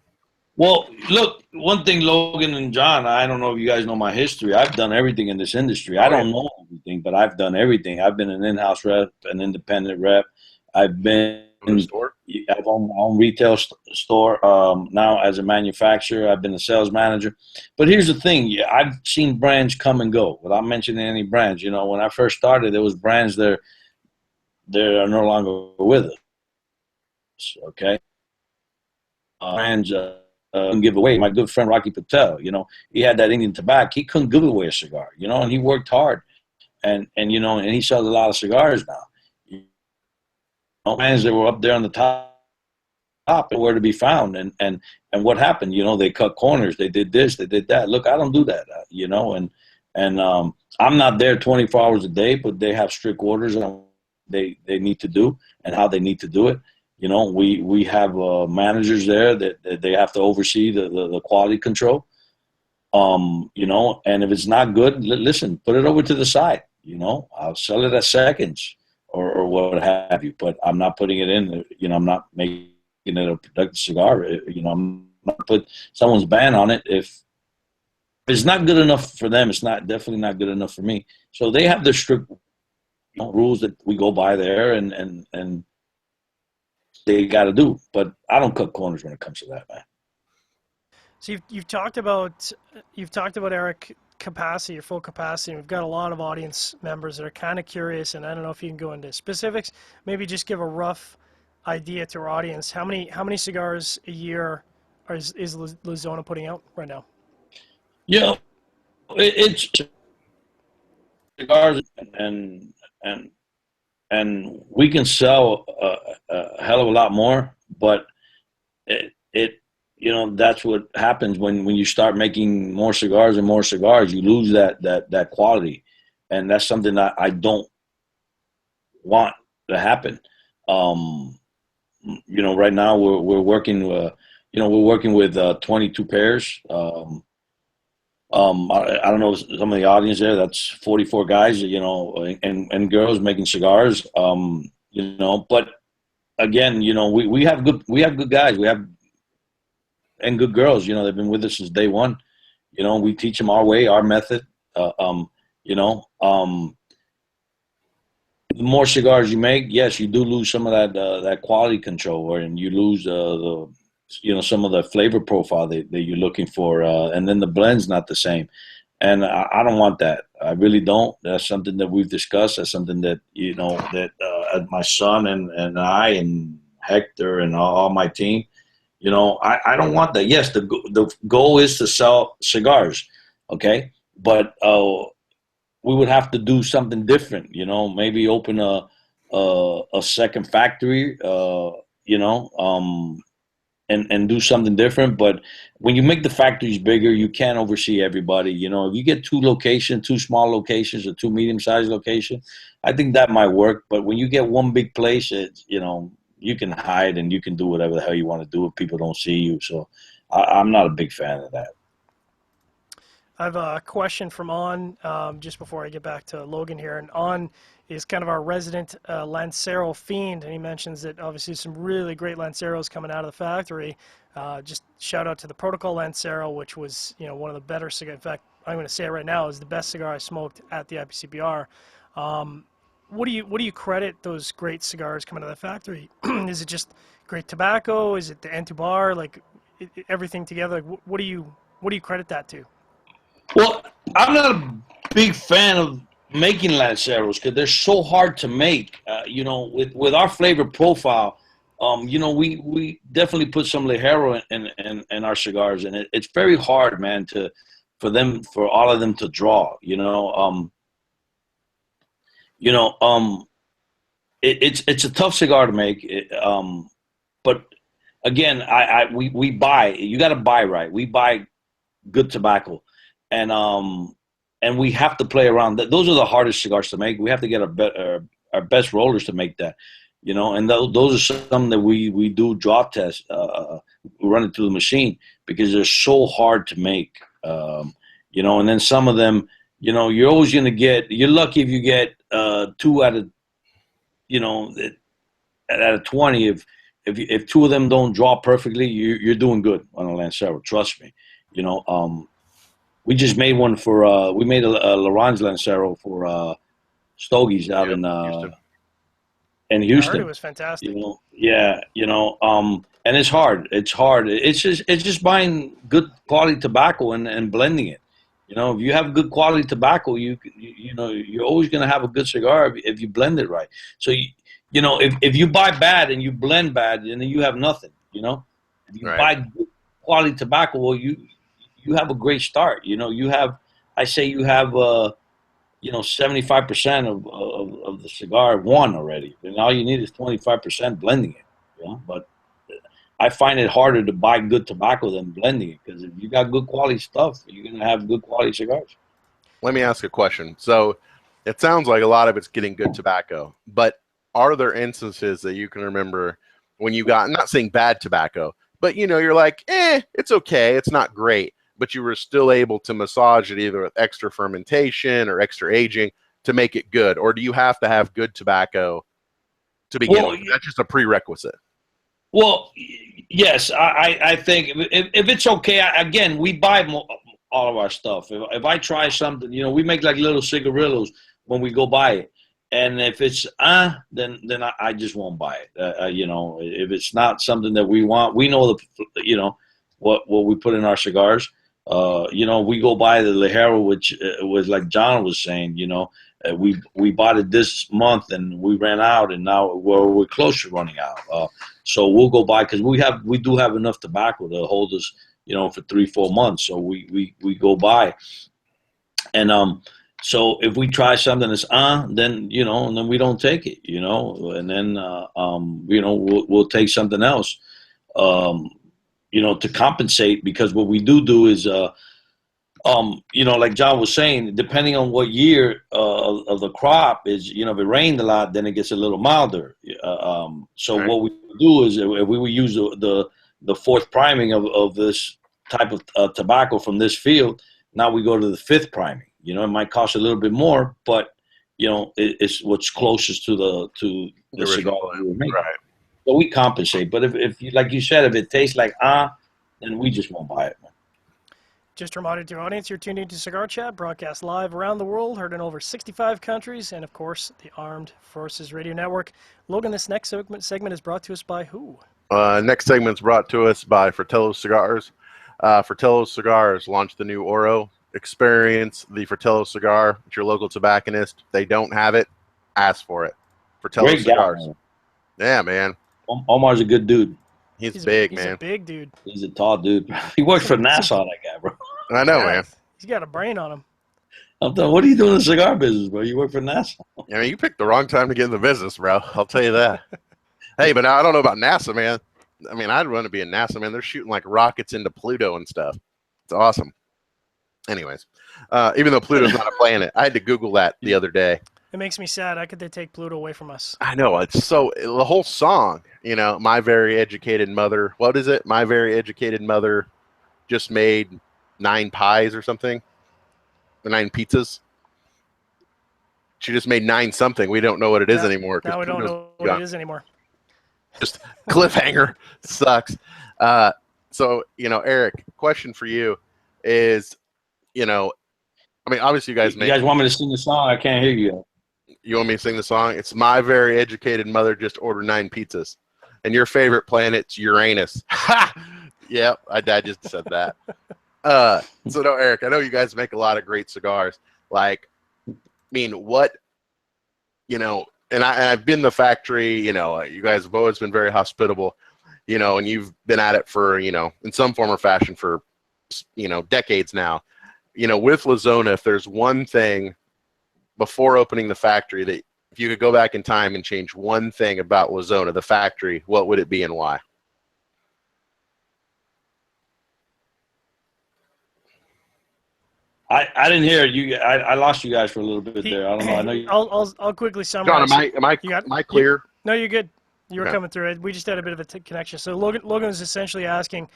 Well, look, one thing, Logan and John, I don't know if you guys know my history. I've done everything in this industry. I don't know everything, but I've done everything. I've been an in-house rep, an independent rep. I've been I've owned my own retail store. Now as a manufacturer, I've been a sales manager. But here's the thing. I've seen brands come and go without mentioning any brands. When I first started, there was brands that are no longer with us. Okay. Brands couldn't give away. My good friend Rocky Patel, he had that Indian tobacco. He couldn't give away a cigar, and he worked hard. And he sells a lot of cigars now. Brands that were up there on the top and where to be found, and what happened? They cut corners. They did this. They did that. Look, I don't do that. And I'm not there 24 hours a day, but they have strict orders on they need to do and how they need to do it. We have managers there that they have to oversee the quality control. And if it's not good, listen, put it over to the side. I'll sell it at seconds. Or what have you, but I'm not putting it in. I'm not making it a productive cigar. I'm not put someone's ban on it. If it's not good enough for them, it's definitely not good enough for me. So they have their strict rules that we go by there, and they got to do. But I don't cut corners when it comes to that, man. So you've talked about Erik, capacity, your full capacity. We've got a lot of audience members that are kind of curious, and I don't know if you can go into specifics. Maybe just give a rough idea to our audience. How many cigars a year is La Zona putting out right now? It's cigars, and we can sell a hell of a lot more, but that's what happens when you start making more cigars and more cigars. You lose that quality, and that's something that I don't want to happen. Right now we're working with 22 pairs. I don't know some of the audience there. That's 44 guys, and girls making cigars. But again, we have good guys. We have. And good girls, they've been with us since day one. We teach them our way, our method. The more cigars you make, yes, you do lose some of that quality control, and you lose some of the flavor profile that you're looking for, and then the blend's not the same. And I don't want that. I really don't. That's something that we've discussed. That's something that my son and I and Hector and all my team. I don't want that. Yes, the goal is to sell cigars, okay? But we would have to do something different, maybe open a second factory, and do something different. But when you make the factories bigger, you can't oversee everybody. If you get two small locations or two medium-sized locations, I think that might work. But when you get one big place, it's, you can hide and you can do whatever the hell you want to do if people don't see you. So I'm not a big fan of that. I have a question from On, just before I get back to Logan here. And On is kind of our resident Lancero fiend, and he mentions that obviously some really great Lanceros coming out of the factory. Just shout out to the Protocol Lancero, which was one of the better cigars. In fact, I'm going to say it right now, is the best cigar I smoked at the IPCPR. What do you credit those great cigars coming out of the factory? Is it just great tobacco? Is it the Entubar? Like everything together? Like, what do you credit that to? Well, I'm not a big fan of making Lanceros because they're so hard to make. With our flavor profile, we definitely put some Ligero in our cigars, and it's very hard, man, for all of them to draw. It's a tough cigar to make. But again, we buy. You got to buy right. We buy good tobacco. And we have to play around. Those are the hardest cigars to make. We have to get our best rollers to make that. you know, and those are some that we do drop tests, we run it through the machine because they're so hard to make, you know, and then some of them, you know, you're always going to you're lucky if you get 2 out of, you know, out of 20. If 2 of them don't drop perfectly, you're doing good on a Lancero. Trust me, you know. We just made one for we made a Laurent's Lancero for Stogies out in Houston. I heard it was fantastic. You know, yeah, you know, and it's hard. It's hard. It's just buying good quality tobacco and blending it. You know, if you have good quality tobacco, you know, you're always going to have a good cigar if you blend it right. So you know, if you buy bad and you blend bad, then you have nothing. You know, if you buy good quality tobacco, well, you have a great start. You know, you have, I say you have, you know, 75% of the cigar won already. And all you need is 25% blending it. You know, but I find it harder to buy good tobacco than blending it, because if you got good quality stuff, you're going to have good quality cigars. Let me ask a question. So it sounds like a lot of it's getting good tobacco, but are there instances that you can remember when you got, I'm not saying bad tobacco, but you know, you're like, it's okay, it's not great, but you were still able to massage it either with extra fermentation or extra aging to make it good? Or do you have to have good tobacco to begin with? That's just a prerequisite. Well, yes, I think if it's okay, again, we buy all of our stuff. If I try something, you know, we make like little cigarillos when we go buy it. And if it's then I just won't buy it. You know, if it's not something that we want, we know you know what we put in our cigars. You know, we go buy the Ligero, which was like John was saying. You know, we bought it this month and we ran out, and now we're close to running out. So we'll go buy, because we do have enough tobacco to hold us, you know, for 3-4 months. So we go buy, and so if we try something that's then, you know, and then we don't take it, you know, and then you know, we'll take something else, you know, to compensate, because what we do is you know, like John was saying, depending on what year of the crop is, you know, if it rained a lot, then it gets a little milder. So what we do is, if we would use the fourth priming of this type of tobacco from this field, now we go to the fifth priming. You know, it might cost a little bit more, but you know, it's what's closest to the cigar we were making. Right. So we compensate. But if you, like you said, if it tastes like then we just won't buy it, man. Just a reminder to your audience, you're tuned into Cigar Chat, broadcast live around the world, heard in over 65 countries, and of course, the Armed Forces Radio Network. Logan, this next segment is brought to us by who? Next segment is brought to us by Fratello Cigars. Fratello Cigars launched the new Oro. Experience the Fratello cigar at your local tobacconist. If they don't have it, ask for it. Fratello Great Cigars. Guy, yeah, man. Omar's a good dude. He's big, man. He's a big dude. He's a tall dude. He worked for NASA, that guy, bro. I know, man. He's got a brain on him. I'm telling, what are you doing in the cigar business, bro? You work for NASA. I mean, you picked the wrong time to get in the business, bro. I'll tell you that. Hey, but I don't know about NASA, man. I mean, I'd want to be in NASA, man. They're shooting like rockets into Pluto and stuff. It's awesome. Anyways, even though Pluto's not a planet, I had to Google that the other day. It makes me sad. How could they take Pluto away from us? I know. It's so, the whole song, you know, my very educated mother, what is it? My very educated mother just made 9 pies or something, or 9 pizzas. She just made 9 something. We don't know what it is anymore. Now we don't know what it is anymore. Just cliffhanger. Sucks. So, you know, Eric, question for you is, you know, I mean, obviously you guys want me to sing the song? I can't hear you. You want me to sing the song? It's my very educated mother just ordered 9 pizzas. And your favorite planet's Uranus. Ha! Yep, I just said that. So no, Eric, I know you guys make a lot of great cigars. Like, I mean, what, you know, and I've been in the factory, you know, you guys have always been very hospitable, you know, and you've been at it for, you know, in some form or fashion for, you know, decades now. You know, with La Zona, if there's one thing before opening the factory that if you could go back in time and change one thing about La Zona, the factory, what would it be and why? I didn't hear you. I lost you guys for a little bit there. I don't know. I know you. I'll quickly summarize. John, am I clear? No, you're good. You were Okay. coming through it. We just had a bit of a connection. So Logan was essentially asking,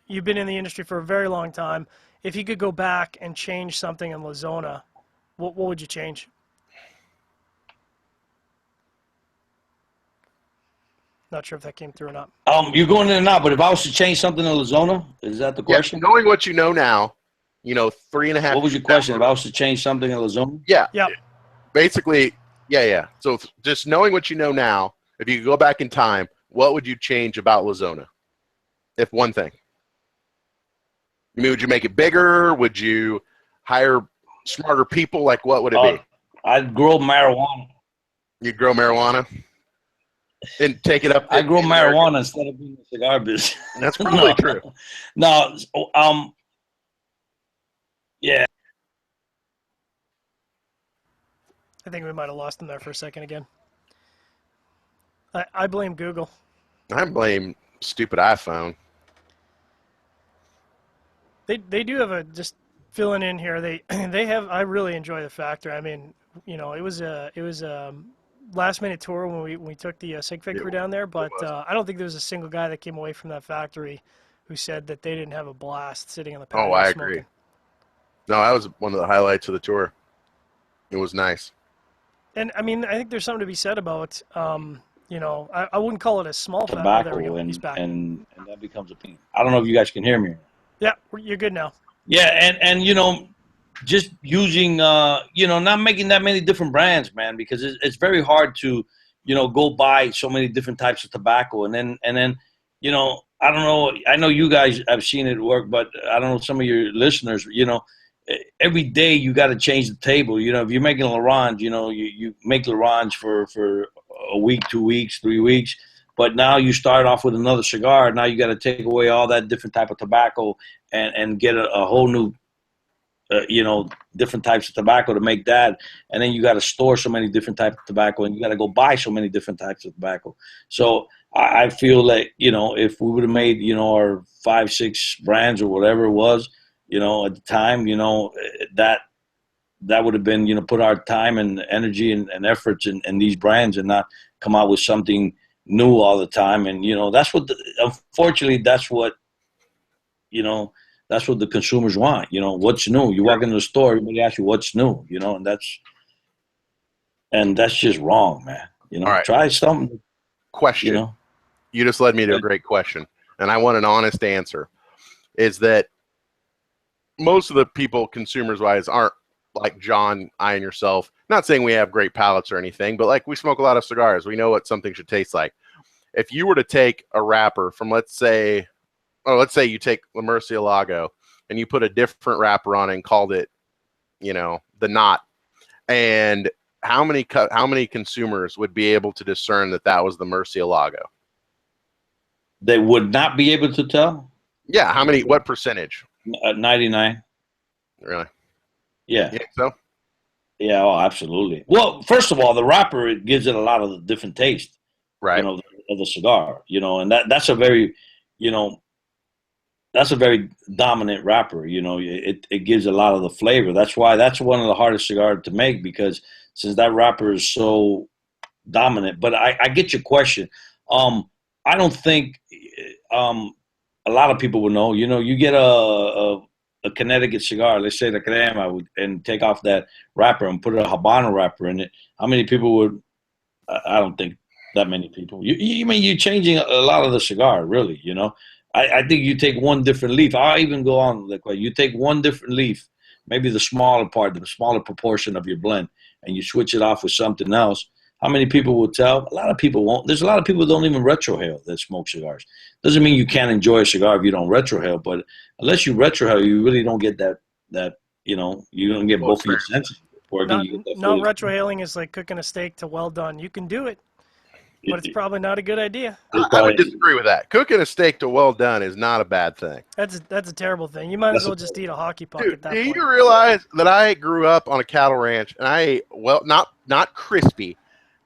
you've been in the industry for a very long time. If you could go back and change something in La Zona, what would you change? Not sure if that came through or not. You're going in and out, but if I was to change something in Zona, is that the Yeah, question? knowing what you know now, 3.5. What was your question? If I was to change something in Zona? Yeah. Yeah. Basically, yeah. So just knowing what you know now, if you could go back in time, what would you change about La Zona? If one thing. I mean, would you make it bigger? Would you hire smarter people? Like, what would it be? I'd grow marijuana. You'd grow marijuana and take it up. I grow marijuana instead of being a cigar business. That's probably true. No, yeah. I think we might have lost him there for a second again. I blame Google. I blame stupid iPhone. They do have just filling in here. They have. I really enjoy the factory. I mean, it was a last minute tour when we took the Sig crew down there, but I don't think there was a single guy that came away from that factory who said that they didn't have a blast sitting on the patio. Oh, I smoking. agree. No, that was one of the highlights of the tour. It was nice. And I mean, I think there's something to be said about, I wouldn't call it a small fat. Tobacco, there we go. He's back. And that becomes a pain. I don't know if you guys can hear me. Yeah, you're good now. Yeah, and just using, not making that many different brands, man, because it's very hard to, go buy so many different types of tobacco. And then, I don't know, I know you guys have seen it work, but I don't know, some of your listeners, every day you got to change the table. If you're making L'Orange, you make L'Orange for a week, 2 weeks, 3 weeks. But now you start off with another cigar. Now you got to take away all that different type of tobacco and get a whole new, different types of tobacco to make that. And then you got to store so many different types of tobacco, and you got to go buy so many different types of tobacco. So I feel like, if we would have made, our 5, 6 brands or whatever it was, at the time, that would have been, put our time and energy and efforts in these brands and not come out with something new all the time. And, that's what, unfortunately, that's what the consumers want. What's new? You walk into the store, everybody asks you what's new, and that's just wrong, man. All right. Try something. Question. You just led me to a great question, and I want an honest answer. Is that most of the people, consumers-wise, aren't like John, I, and yourself. Not saying we have great palates or anything, but like we smoke a lot of cigars. We know what something should taste like. If you were to take a wrapper from, let's say you take La Murcielago and you put a different wrapper on it and called it, the Knot, and how many consumers would be able to discern that was the Murcielago? They would not be able to tell? Yeah, what percentage? 99. Really? Yeah. You think so? Yeah, oh, absolutely. Well, first of all, the wrapper, it gives it a lot of the different taste, right? Of the cigar, and that's a very, that's a very dominant wrapper. It gives a lot of the flavor. That's why that's one of the hardest cigars to make, because since that wrapper is so dominant. But I get your question. I don't think a lot of people will know. You get a Connecticut cigar, let's say the crema, and take off that wrapper and put a Habano wrapper in it. How many people would? I don't think that many people. You mean you're changing a lot of the cigar, really? I think you take one different leaf. I'll even go on like you take one different leaf, maybe the smaller part, the smaller proportion of your blend, and you switch it off with something else. How many people will tell? A lot of people won't. There's a lot of people who don't even retrohale that smoke cigars. Doesn't mean you can't enjoy a cigar if you don't retrohale, but unless you retrohale, you really don't get that you don't get both of your senses working. Not retrohaling is like cooking a steak to well done. You can do it, but it's probably not a good idea. I would disagree with that. Cooking a steak to well done is not a bad thing. That's a terrible thing. You might as well just eat a hockey puck at that point. Do you realize that I grew up on a cattle ranch and I ate not crispy,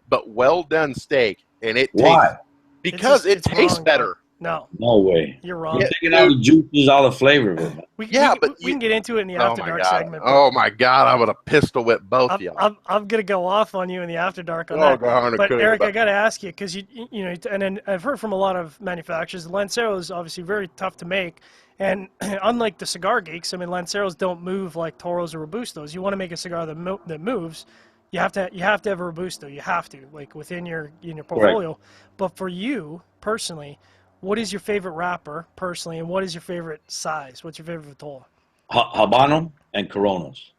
but well done steak, and it tastes because it tastes better. No, No way. you're wrong. You're taking out the juices, all the flavor of it, man. We can get into it in the oh After my Dark god, segment. oh my god, I'm gonna pistol whip both of y'all. I'm gonna go off on you in the After Dark on Oh, that. God, But Eric, I gotta ask you because you know, and then I've heard from a lot of manufacturers, Lancero is obviously very tough to make, and unlike the cigar geeks, I mean, Lanceros don't move like Toros or Robustos. You want to make a cigar that moves, you have to have a Robusto. You have to, like, within your portfolio. Correct. But for you personally, what is your favorite wrapper personally, and what is your favorite size? What's your favorite Vitola? Habano and Coronas.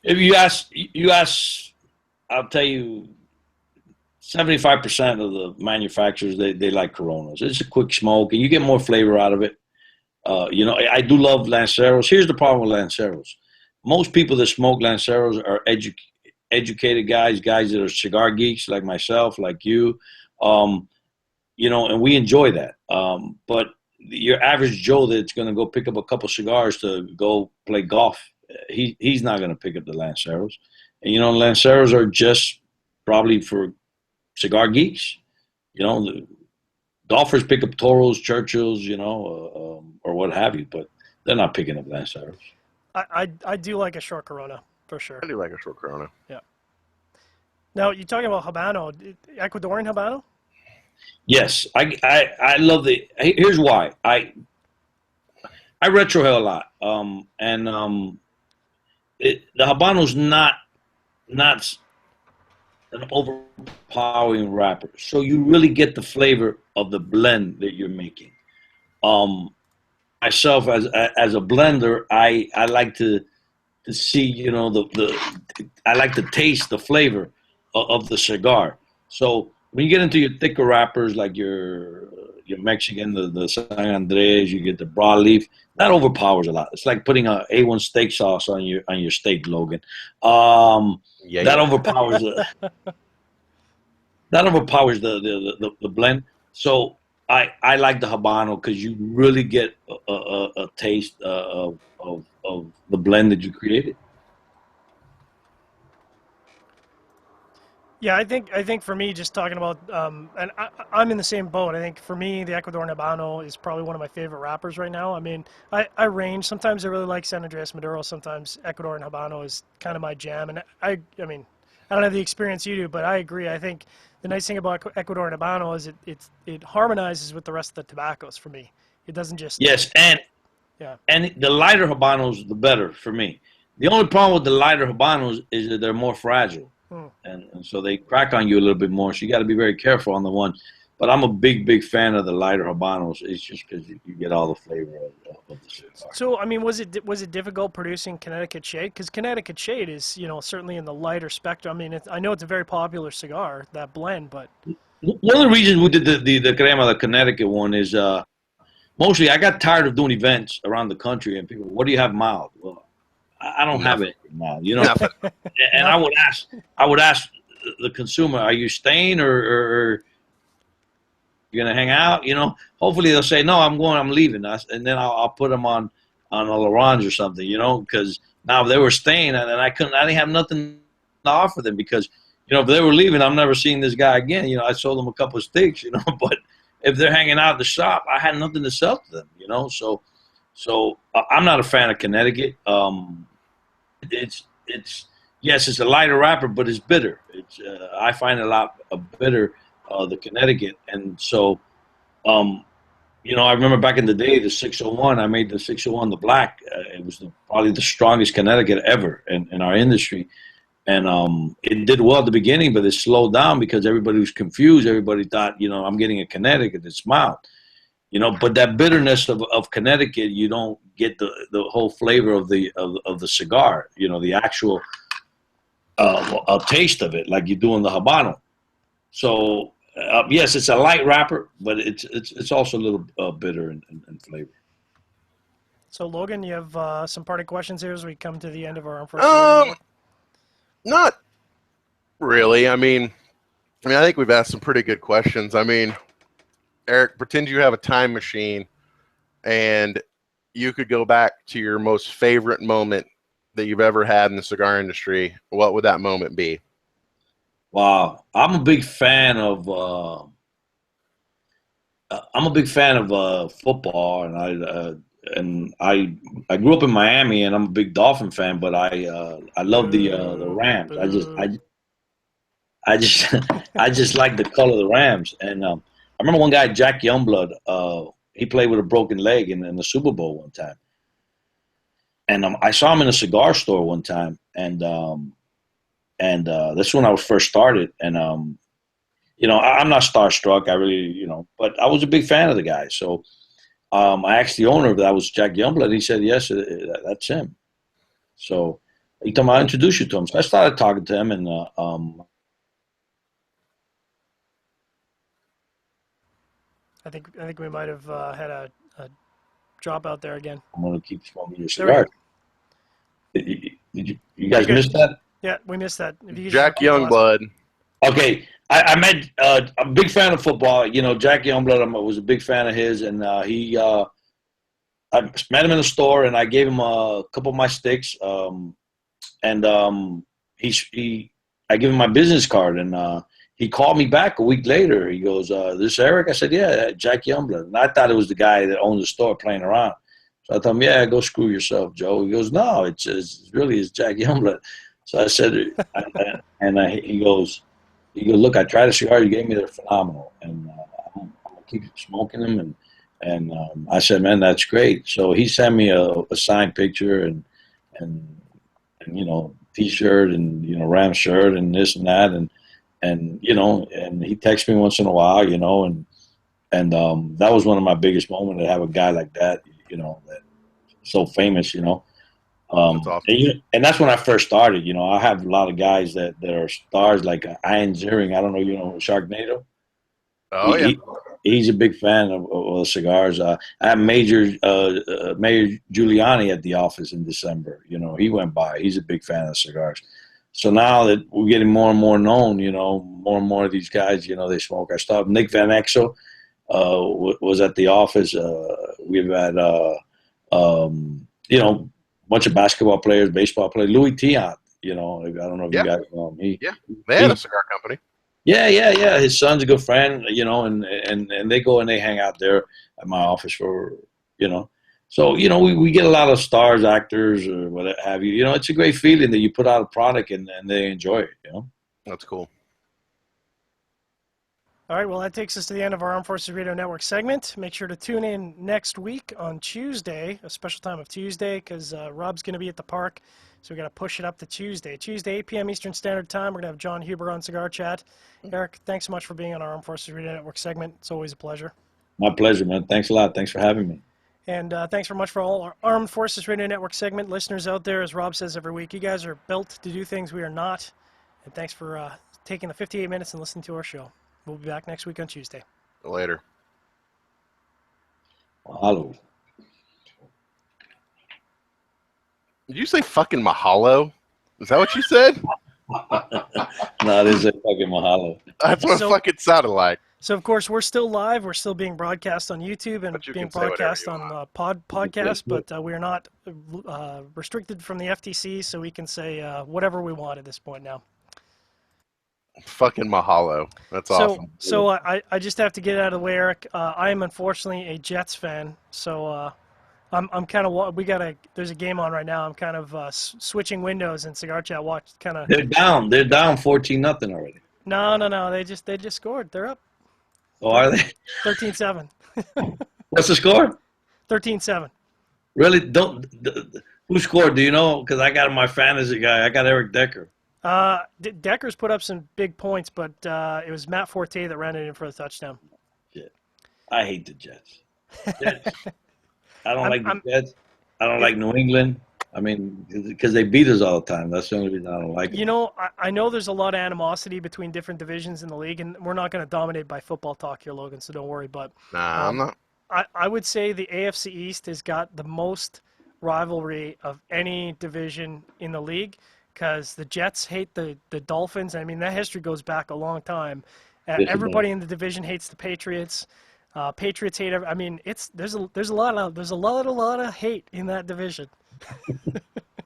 If you ask, I'll tell you, 75% of the manufacturers, they like Coronas. It's a quick smoke, and you get more flavor out of it. You know, I do love Lanceros. Here's the problem with Lanceros. Most people that smoke Lanceros are educated guys that are cigar geeks like myself, like you. You know, and we enjoy that. But your average Joe that's going to go pick up a couple cigars to go play golf, he's not going to pick up the Lanceros. And, you know, Lanceros are just probably for cigar geeks. You know, the golfers pick up Toros, Churchills, you know, or what have you, but they're not picking up Lanceros. I do like a short Corona, for sure. I do like a short Corona. Yeah. Now, you're talking about Habano, Ecuadorian Habano? Yes, I love the. Here's why I retrohale a lot, the Habano's not an overpowering wrapper, so you really get the flavor of the blend that you're making. Myself as a blender, I like to see, you know, I like to taste the flavor of the cigar. So when you get into your thicker wrappers like your Mexican, the San Andres, you get the broadleaf, that overpowers a lot. It's like putting a A1 steak sauce on your steak, Logan. That overpowers the blend. So I like the Habano because you really get a taste of the blend that you created. Yeah, I think for me, just talking about, and I'm in the same boat. I think for me, the Ecuadorian Habano is probably one of my favorite wrappers right now. I mean, I range. Sometimes I really like San Andreas Maduro. Sometimes Ecuadorian Habano is kind of my jam. And I mean, I don't have the experience you do, but I agree. I think the nice thing about Ecuadorian Habano is it harmonizes with the rest of the tobaccos for me. It doesn't just and the lighter Habanos, the better for me. The only problem with the lighter Habanos is that they're more fragile. And so they crack on you a little bit more. So you got to be very careful on the one. But I'm a big fan of the lighter Habanos. It's just because you get all the flavor of the cigar. So I mean, was it difficult producing Connecticut Shade? Because Connecticut Shade is, you know, certainly in the lighter spectrum. I mean, I know it's a very popular cigar, that blend, but one of the reasons we did the crema, the Connecticut one, is mostly I got tired of doing events around the country and people, what do you have mild? Well, I don't have it now, you know. And I would ask the consumer, are you staying or you're gonna hang out? You know, hopefully they'll say no, I'm leaving us, and then I'll put them on a L'Orange or something, you know, because now if they were staying and I didn't have nothing to offer them because, you know, if they were leaving, I'm never seeing this guy again. You know, I sold them a couple of sticks, you know, but if they're hanging out at the shop, I had nothing to sell to them, you know, so I'm not a fan of Connecticut. It's a lighter wrapper, but it's bitter. I find it a lot bitter, the Connecticut, and so you know, I remember back in the day, the 601. I made the 601 the black. It was probably the strongest Connecticut ever in our industry, and it did well at the beginning, but it slowed down because everybody was confused. Everybody thought, you know, I'm getting a Connecticut that's mild. You know, but that bitterness of Connecticut, you don't get the whole flavor of the cigar. You know, the actual taste of it, like you do in the Habano. So yes, it's a light wrapper, but it's also a little bitter in flavor. So Logan, you have some parting questions here as we come to the end of our first. Not really. I mean, I think we've asked some pretty good questions. I mean, Eric, pretend you have a time machine and you could go back to your most favorite moment that you've ever had in the cigar industry. What would that moment be? Wow. I'm a big fan of I'm a big fan of football, and I grew up in Miami, and I'm a big Dolphin fan. But I love the Boo, Rams. boo. I just I just like the color of the Rams. And I remember one guy, Jack Youngblood. He played with a broken leg in the Super Bowl one time, and I saw him in a cigar store one time, and that's when I was first started. And I'm not starstruck. I really, but I was a big fan of the guy. So I asked the owner if that was Jack Youngblood. He said, yes, that's him. So he told me I'll introduce you to him. So I started talking to him, and I think we might have had a drop out there again. I'm going to keep smoking your There we go. cigar. You guys miss that? Yeah, we missed that. If you could Jack just repeat the last one. Youngblood. Okay, I met. I'm a big fan of football. Jack Youngblood. I was a big fan of his, and I met him in the store, and I gave him a couple of my sticks. And I gave him my business card, and he called me back a week later. He goes, "This Eric?" I said, "Yeah, Jack Youngblood." And I thought it was the guy that owned the store playing around. So I told him, "Yeah, go screw yourself, Joe." He goes, "No, it's really Jack Youngblood." So I said, he goes, "Look, I tried a cigar you gave me. They're phenomenal, and I'm gonna keep smoking them." And I said, "Man, that's great." So he sent me a signed picture and T-shirt and Ram shirt and this and that and he texts me once in a while, and that was one of my biggest moments to have a guy like that, that so famous, That's awesome. and that's when I first started. I have a lot of guys that are stars like Ian Ziering. I don't know, Sharknado. Oh yeah. He's a big fan of cigars. I had Mayor Giuliani at the office in December. He went by. He's a big fan of cigars. So now that we're getting more and more known, more and more of these guys, they smoke our stuff. Nick Van Exel was at the office. We've had, bunch of basketball players, baseball players. Louis Tiant, I don't know if you guys know him. They had a cigar company. Yeah. His son's a good friend, and they go and they hang out there at my office So, we get a lot of stars, actors, or what have you. It's a great feeling that you put out a product and they enjoy it, That's cool. All right, well, that takes us to the end of our Armed Forces Radio Network segment. Make sure to tune in next week on Tuesday, a special time of Tuesday, because Rob's going to be at the park, so we got to push it up to Tuesday. Tuesday, 8 p.m. Eastern Standard Time. We're going to have John Huber on Cigar Chat. Eric, thanks so much for being on our Armed Forces Radio Network segment. It's always a pleasure. My pleasure, man. Thanks a lot. Thanks for having me. And thanks very much for all our Armed Forces Radio Network segment listeners out there. As Rob says every week, you guys are built to do things we are not. And thanks for taking the 58 minutes and listening to our show. We'll be back next week on Tuesday. Later. Mahalo. Did you say fucking mahalo? Is that what you said? No, it is a fucking mahalo. That's what it fucking sounded like. So, of course, we're still live. We're still being broadcast on YouTube and being broadcast on podcast, but we are not restricted from the FTC, so we can say whatever we want at this point now. Fucking mahalo. That's awesome. So I just have to get out of the way, Eric. I am unfortunately a Jets fan, so I'm kind of there's a game on right now. I'm kind of switching windows in Cigar Chat. Watch kind of. They're down 14-0 already. No. They just scored. They're up. Oh, are they? 13-7. What's the score? 13-7. Really? Who scored? Do you know? Because I got my fantasy guy. I got Eric Decker. Decker's put up some big points, but it was Matt Forte that ran it in for the touchdown. Shit. I hate the Jets. I don't like the Jets. I don't like New England. I mean, because they beat us all the time. That's the only reason I don't like them. I know there's a lot of animosity between different divisions in the league, and we're not going to dominate by football talk here, Logan, so don't worry. But Nah, I'm not. I would say the AFC East has got the most rivalry of any division in the league because the Jets hate the Dolphins. I mean, that history goes back a long time. Everybody in the division hates the Patriots. Patriots hate. I mean, there's a lot of hate in that division.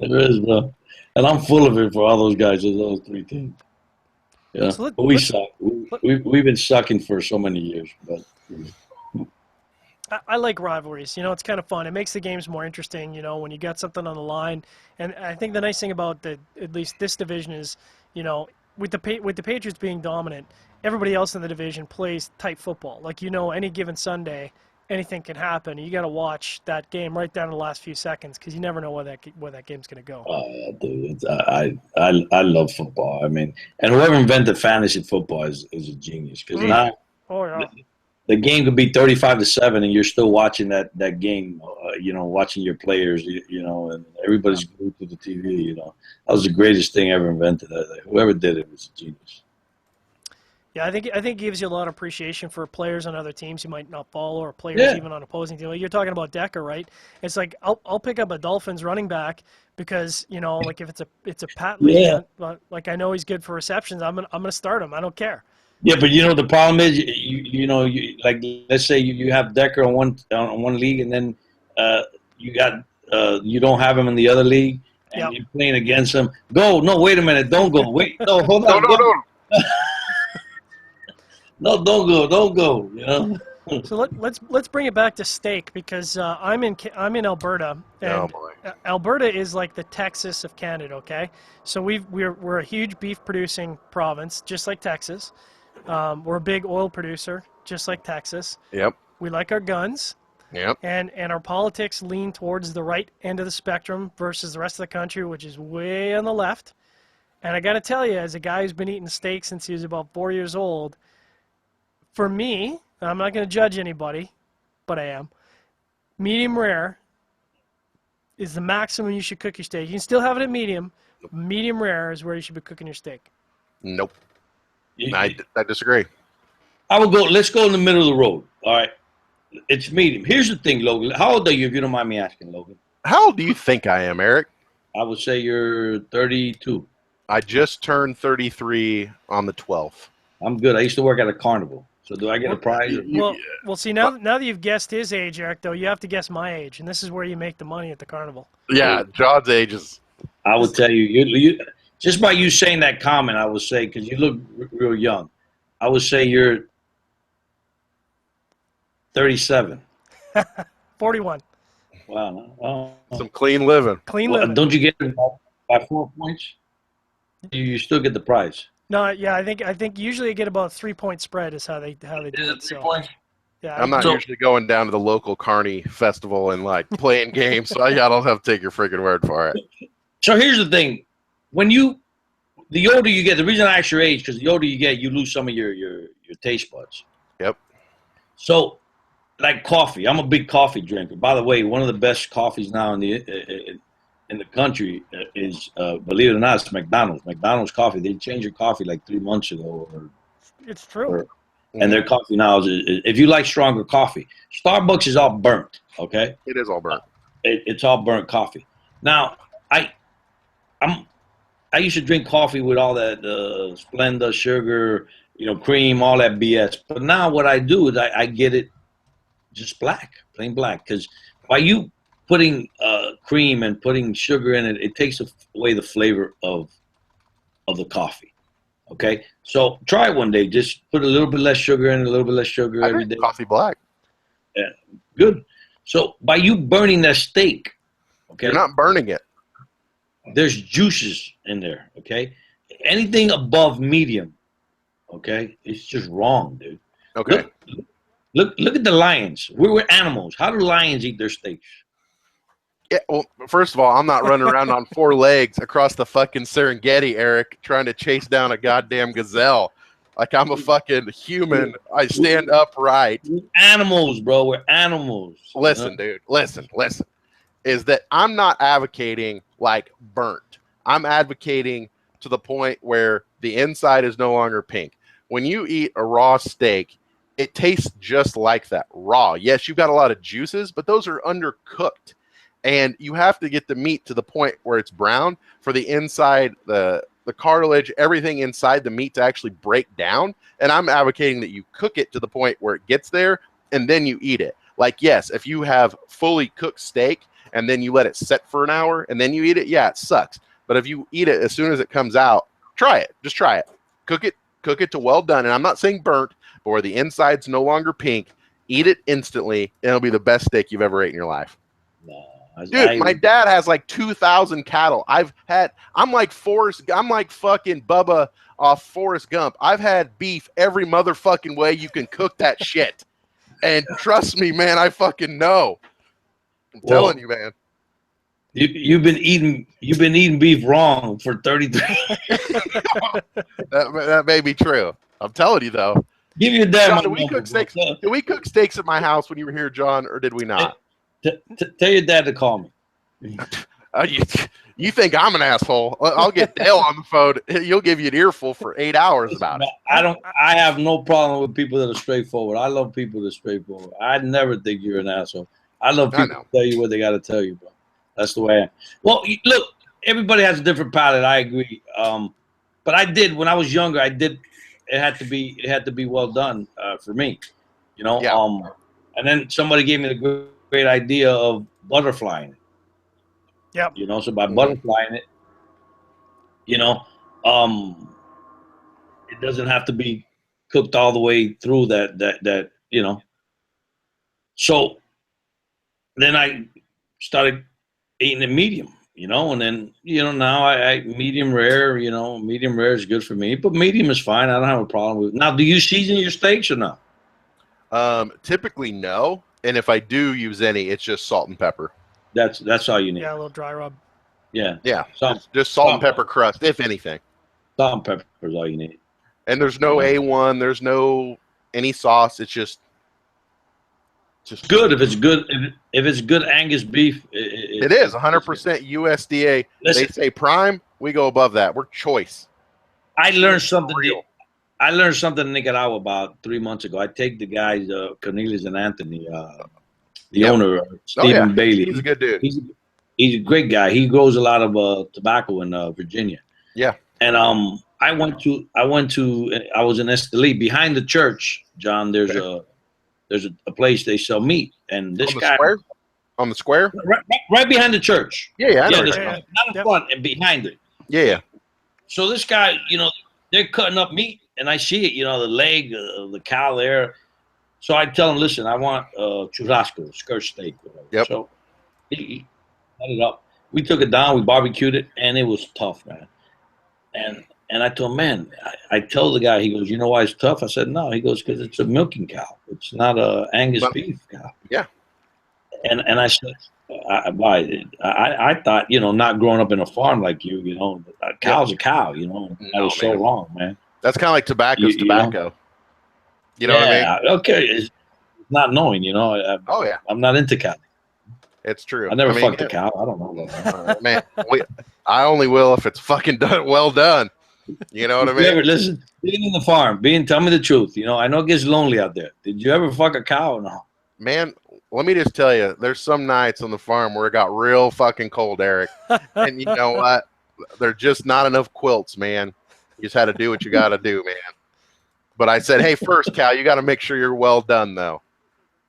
There is, bro, and I'm full of it for all those guys. Those three teams. Yeah, so we suck. We've been sucking for so many years, but I like rivalries. You know, it's kind of fun. It makes the games more interesting, you know, when you got something on the line. And I think the nice thing about at least this division is, you know, with the Patriots being dominant, everybody else in the division plays tight football. Like, you know, any given Sunday, anything can happen. You got to watch that game right down to the last few seconds because you never know where that game's going to go. Oh, dude, I love football. I mean, and whoever invented fantasy football is a genius because now Oh, yeah. the game could be 35-7, and you're still watching that game. You know, watching your players. You know, and everybody's glued to the TV. You know, that was the greatest thing ever invented. Whoever did it was a genius. Yeah, I think it gives you a lot of appreciation for players on other teams you might not follow, or players even on opposing teams. You're talking about Decker, right? It's like I'll pick up a Dolphins running back because, you know, like if it's a Pat Lee, like I know he's good for receptions, I'm gonna start him. I don't care. Yeah, but you know the problem is you know like let's say you have Decker on one league, and then you got you don't have him in the other league, and you're playing against him. No, wait a minute, don't go. Wait, no, hold on. No. No, don't go. You know. So let's bring it back to steak because I'm in Alberta, and Alberta is like the Texas of Canada. Okay, so we're a huge beef producing province, just like Texas. We're a big oil producer, just like Texas. Yep. We like our guns. Yep. And our politics lean towards the right end of the spectrum versus the rest of the country, which is way on the left. And I got to tell you, as a guy who's been eating steak since he was about 4 years old, for me, and I'm not going to judge anybody, but I am, medium rare is the maximum you should cook your steak. You can still have it at medium. Medium rare is where you should be cooking your steak. Nope. I disagree. I would go. Let's go in the middle of the road. All right. It's medium. Here's the thing, Logan. How old are you, if you don't mind me asking, Logan? How old do you think I am, Eric? I would say you're 32. I just turned 33 on the 12th. I'm good. I used to work at a carnival. So do I get a prize? Well, see, now that you've guessed his age, Eric, though, you have to guess my age, and this is where you make the money at the carnival. Yeah, John's age is... I would tell you, just by you saying that comment, I would say, because you look real young, I would say you're 37. 41. Wow. Some clean living. Clean living. Don't you get it by 4 points? You still get the prize. No, yeah, I think usually you get about a 3-point spread is how they do it. 3 points? Yeah, I'm not usually going down to the local carny festival and like playing games, so I don't have to take your freaking word for it. So here's the thing: the older you get, the reason I ask your age, because the older you get, you lose some of your taste buds. Yep. So, like coffee, I'm a big coffee drinker. By the way, one of the best coffees now in the country is, believe it or not, it's McDonald's. McDonald's coffee. They changed your coffee like 3 months ago. It's true. And their coffee now is, if you like stronger coffee, Starbucks is all burnt. Okay. It is all burnt. It's all burnt coffee. Now, I used to drink coffee with all that Splenda, sugar, cream, all that BS. But now what I do is I get it just black, plain black. Because by you putting cream and putting sugar in it, it takes away the flavor of the coffee. Okay, so try it one day. Just put a little bit less sugar in, a little bit less sugar every day. Coffee black. Yeah, good. So by you burning that steak, okay, you're not burning it. There's juices in there. Okay, anything above medium, okay, it's just wrong, dude. Okay. Look at the lions. We're animals. How do lions eat their steaks? Yeah, well, first of all, I'm not running around on 4 legs across the fucking Serengeti, Eric, trying to chase down a goddamn gazelle. Like I'm a fucking human. I stand upright. We're animals, bro. We're animals. Listen, dude. Listen. Is that I'm not advocating like burnt. I'm advocating to the point where the inside is no longer pink. When you eat a raw steak, it tastes just like that, raw. Yes, you've got a lot of juices, but those are undercooked. And you have to get the meat to the point where it's brown for the inside, the cartilage, everything inside the meat to actually break down. And I'm advocating that you cook it to the point where it gets there and then you eat it. Like, yes, if you have fully cooked steak and then you let it set for an hour and then you eat it, yeah, it sucks. But if you eat it as soon as it comes out, try it. Just try it. Cook it to well done. And I'm not saying burnt, but where the inside's no longer pink, Eat it instantly, and it'll be the best steak you've ever ate in your life. No, Dude, my dad has like 2,000 cattle. I'm like fucking Bubba off Forrest Gump. I've had beef every motherfucking way you can cook that shit. And trust me, man, I fucking know. I'm telling you, man. You've been eating beef wrong for 33. that may be true. I'm telling you though. Give your dad John, my did we number, cook steaks? Did we cook steaks at my house when you were here, John, or did we not? Tell your dad to call me. You think I'm an asshole? I'll get Dale on the phone. He'll give you an earful for 8 hours about it. I have no problem with people that are straightforward. I love people that are straightforward. I never think you're an asshole. I love people to tell you what they got to tell you, bro. That's the way I am. Well, look, everybody has a different palate. I agree. But I did when I was younger. It had to be well done for me, you know. Yeah. And then somebody gave me the great idea of butterflying it. Yep. You know, so by butterflying it, you know, it doesn't have to be cooked all the way through that you know. So then I started eating it medium, you know, and then, you know, now I medium rare, you know, medium rare is good for me, but medium is fine. I don't have a problem with it. Now, do you season your steaks or not? Typically no, and if I do use any, it's just salt and pepper. That's all you need. Yeah, a little dry rub. Yeah. Just salt and pepper crust, if anything. Salt and pepper is all you need. And there's no A1, there's no any sauce. It's just good. If it's good, if it's good Angus beef, it is 100% USDA. Listen, they say prime, we go above that. We're choice. I learned something. I learned something in Nicaragua about 3 months ago. I take the guys, Cornelius and Anthony, the owner, Stephen Bailey. He's a good dude. He's a great guy. He grows a lot of tobacco in Virginia. Yeah. And I was in Esteli behind the church, John. There's a place they sell meat, and this guy on the square, right behind the church. Yeah, not in front and behind it. Yeah. So this guy, you know, they're cutting up meat, and I see it, you know, the leg of the cow there. So I tell him, listen, I want churrasco, skirt steak. Whatever. Yep. So he cut it up. We took it down. We barbecued it, and it was tough, man. And I told him, man, I told the guy, he goes, you know why it's tough? I said, no. He goes, because it's a milking cow. It's not a Angus beef cow. Yeah. And I said, I thought, you know, not growing up in a farm like you know, a cow's a cow, you know. That was so wrong, man. That's kind of like tobacco's tobacco. You know what I mean? Okay. It's not knowing, you know. I'm not into cow. It's true. I never fucked a cow. I don't know. Man, I only will if it's fucking well done. You know what I mean? Listen, being in the farm, tell me the truth. You know, I know it gets lonely out there. Did you ever fuck a cow or no? Man, let me just tell you, there's some nights on the farm where it got real fucking cold, Eric. And you know what? There's just not enough quilts, man. You just had to do what you got to do, man. But I said, hey, first, cow, you got to make sure you're well done, though.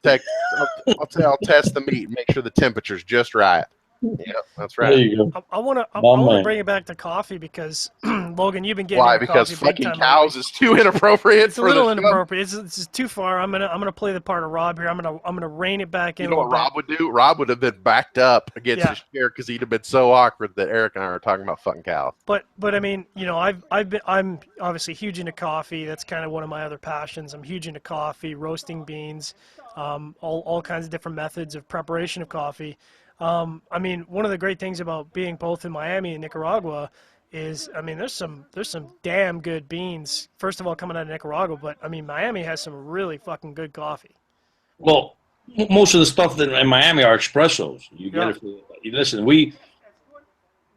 I'll test the meat and make sure the temperature's just right. Yeah, that's right. There you go. I want to bring it back to coffee because Logan, you've been getting why? Because fucking cows is too inappropriate. It's a little inappropriate. It's too far. I'm gonna play the part of Rob here. I'm gonna rein it back in. You know what Rob would do? Rob would have been backed up against his chair because he'd have been so awkward that Eric and I were talking about fucking cows. But I mean, you know, I'm obviously huge into coffee. That's kind of one of my other passions. I'm huge into coffee, roasting beans, all kinds of different methods of preparation of coffee. I mean, one of the great things about being both in Miami and Nicaragua is, I mean, there's some damn good beans, first of all, coming out of Nicaragua, but, I mean, Miami has some really fucking good coffee. Well, most of the stuff in Miami are espressos. You get it. Listen, we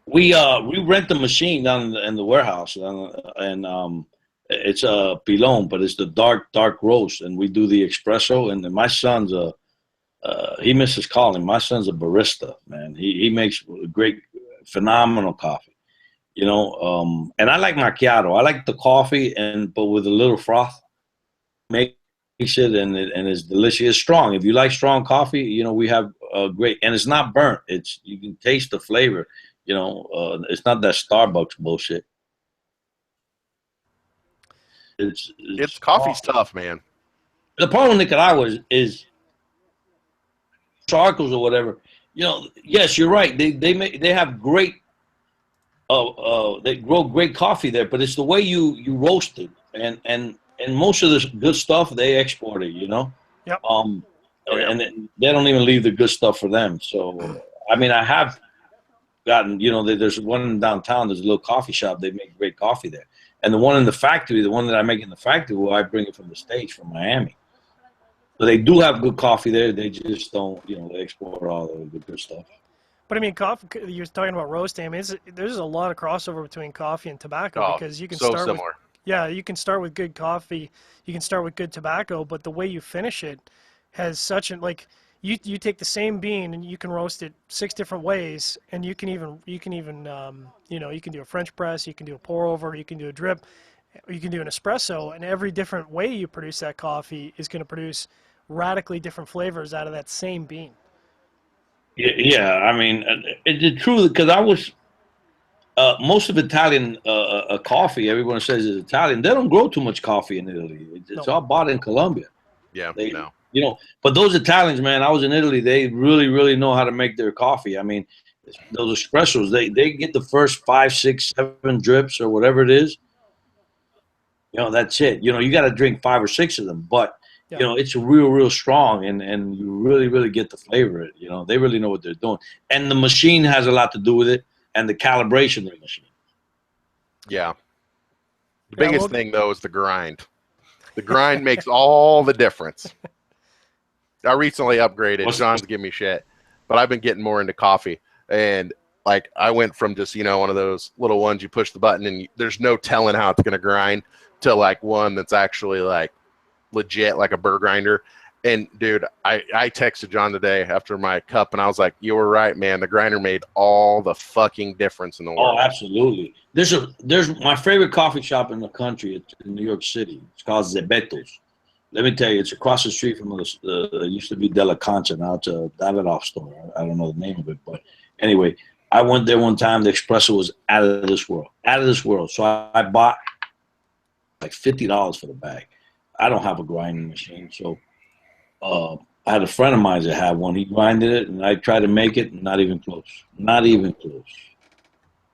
rent the machine down in the warehouse, and it's a pilon, but it's the dark roast, and we do the espresso, and my son's he misses calling. My son's a barista, man. He makes great, phenomenal coffee, you know. And I like macchiato. I like the coffee, but with a little froth, makes it, and it's delicious. It's strong. If you like strong coffee, you know, we have great, and it's not burnt. You can taste the flavor. You know, it's not that Starbucks bullshit. It's coffee's tough, man. The problem with Nicaragua is charcoals or whatever. Yes, you're right. They have great they grow great coffee there, but it's the way you roast it, and most of this good stuff they export it. Yep. Oh, yeah. And they don't even leave the good stuff for them. So I mean, I have gotten there's one in downtown. There's a little coffee shop. They make great coffee there, and the one in the factory, the one that I make in the factory, well, I bring it from the States, from Miami. So they do have good coffee there. They just don't, they export all the good stuff. But I mean, coffee. You're talking about roasting. I mean, there's a lot of crossover between coffee and tobacco because you can so start similar. you can start with good coffee, you can start with good tobacco, but the way you finish it has such an like you take the same bean and you can roast it 6 different ways, and you can even you can do a French press, you can do a pour over, you can do a drip, you can do an espresso, and every different way you produce that coffee is going to produce radically different flavors out of that same bean. Yeah, I mean, it's true because I was most of Italian coffee. Everyone says is Italian. They don't grow too much coffee in Italy. It's all bought in Colombia. Yeah, But those Italians, man, I was in Italy. They really, really know how to make their coffee. I mean, those espressos. They get the first 5, 6, 7 drips or whatever it is. That's it. You got to drink 5 or 6 of them, but. Yeah. It's real strong, and you really, really get the flavor. They really know what they're doing, and the machine has a lot to do with it, and the calibration of the machine. Yeah. The biggest thing though is the grind. The grind makes all the difference. I recently upgraded. John's giving me shit, but I've been getting more into coffee, and like I went from just one of those little ones you push the button and there's no telling how it's gonna grind to like one that's actually like legit, like a burr grinder. And dude, I texted John today after my cup and I was like, you were right, man, the grinder made all the fucking difference in the world. Oh, absolutely. There's my favorite coffee shop in the country. It's in New York City. It's called Zebeto's. Let me tell you, it's across the street from it used to be Della Concha. Now it's a Davidoff store. I don't know the name of it, but anyway, I went there one time. The espresso was out of this world. So I bought like $50 for the bag. I don't have a grinding machine, so I had a friend of mine that had one. He grinded it, and I tried to make it, not even close. Not even close.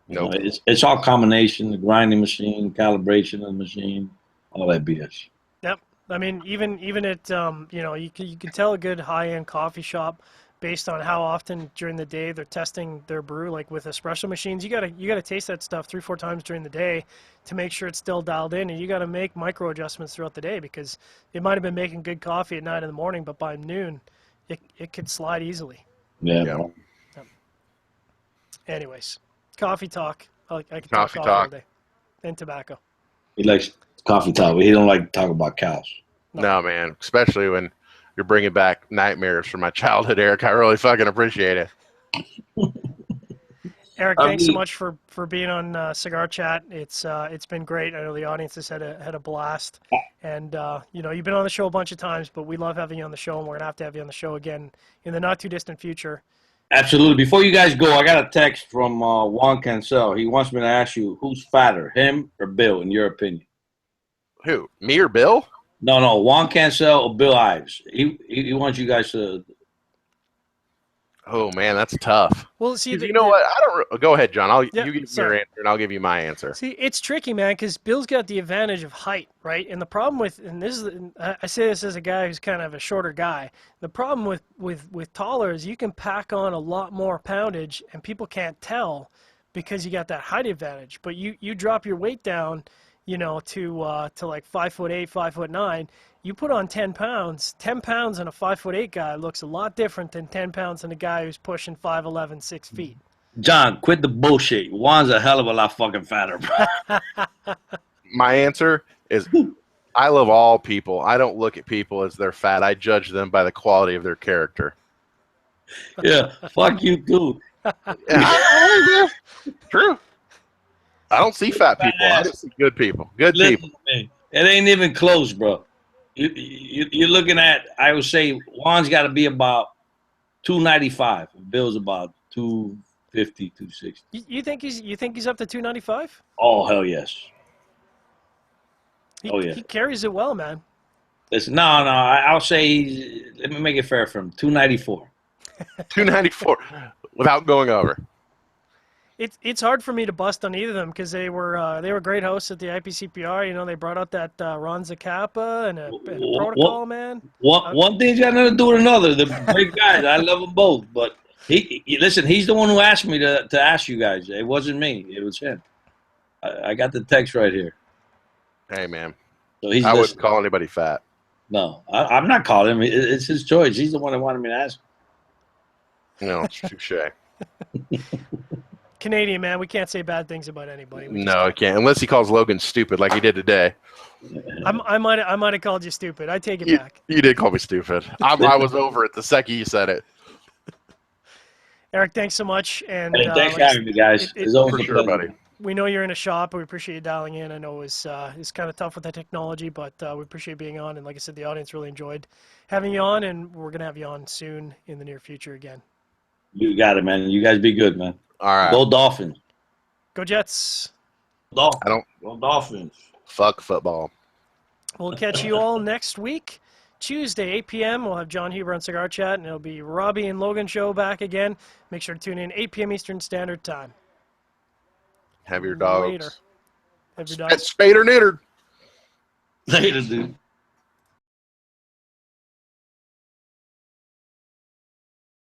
Nope. It's all combination, the grinding machine, calibration of the machine, all that BS. Yep. I mean, even at you can tell a good high-end coffee shop based on how often during the day they're testing their brew. Like with espresso machines, you gotta taste that stuff 3-4 times during the day to make sure it's still dialed in, and you gotta make micro adjustments throughout the day because it might have been making good coffee at 9 in the morning, but by noon, it could slide easily. Yeah. Yep. Anyways, coffee talk. I can talk coffee all day, and tobacco. He likes coffee talk, but he don't like to talk about cows. No, man, especially when you're bringing back nightmares from my childhood, Eric. I really fucking appreciate it. Eric, thanks so much for being on Cigar Chat. It's been great. I know the audience has had a blast, and you've been on the show a bunch of times, but we love having you on the show, and we're gonna have you on the show again in the not too distant future. Absolutely. Before you guys go, I got a text from Juan Cancel. He wants me to ask you, who's fatter, him or Bill, in your opinion? Who, me or Bill? No, Juan Cancel or Bill Ives. He wants you guys to. Oh man, that's tough. Well, see, you know what? I don't. Go ahead, John. You give me your answer, and I'll give you my answer. See, it's tricky, man, because Bill's got the advantage of height, right? And the problem with, and this is, I say this as a guy who's kind of a shorter guy. The problem with taller is you can pack on a lot more poundage, and people can't tell because you got that height advantage. But you drop your weight down, to like 5'8", 5'9". You put on 10 pounds. 10 pounds on a 5'8" guy looks a lot different than 10 pounds on a guy who's pushing 5'11", 6 feet. John, quit the bullshit. Juan's a hell of a lot fucking fatter, bro. My answer is, I love all people. I don't look at people as they're fat. I judge them by the quality of their character. Yeah, fuck you too. Yeah. True. I don't see fat people. I just see good people. Good people. Man, it ain't even close, bro. You're looking at, I would say, Juan's got to be about 295. Bill's about 250, 260. You think he's up to 295? Oh, hell yes. He carries it well, man. Listen, no, I'll say, let me make it fair for him. 294. 294 without going over. It's hard for me to bust on either of them because they were great hosts at the IPCPR. You know, they brought out that Ron Zacapa and a protocol, man. One thing's got nothing to do with another. They're great guys. I love them both. But listen, he's the one who asked me to ask you guys. It wasn't me. It was him. I got the text right here. Hey, man. So he's I wouldn't call anybody fat. No, I'm not calling him. It's his choice. He's the one that wanted me to ask. No, it's touche. Canadian, man, we can't say bad things about anybody. No, I can't. Unless he calls Logan stupid like he did today. I might have called you stupid. I take it back. You did call me stupid. I was over it the second you said it. Eric, thanks so much. And hey, thanks for having me, guys. It's always for sure, buddy. We know you're in a shop. We appreciate you dialing in. I know it's kind of tough with the technology, but we appreciate being on. And like I said, the audience really enjoyed having you on, and we're going to have you on soon in the near future again. You got it, man. You guys be good, man. All right. Go Dolphins. Go Jets. Go Dolphins. Fuck football. We'll catch you all next week. Tuesday, 8 p.m. We'll have John Huber on Cigar Chat, and it'll be Robbie and Logan show back again. Make sure to tune in 8 p.m. Eastern Standard Time. Have your dogs. Later. Have your dogs. Spayed or neutered. Later, dude.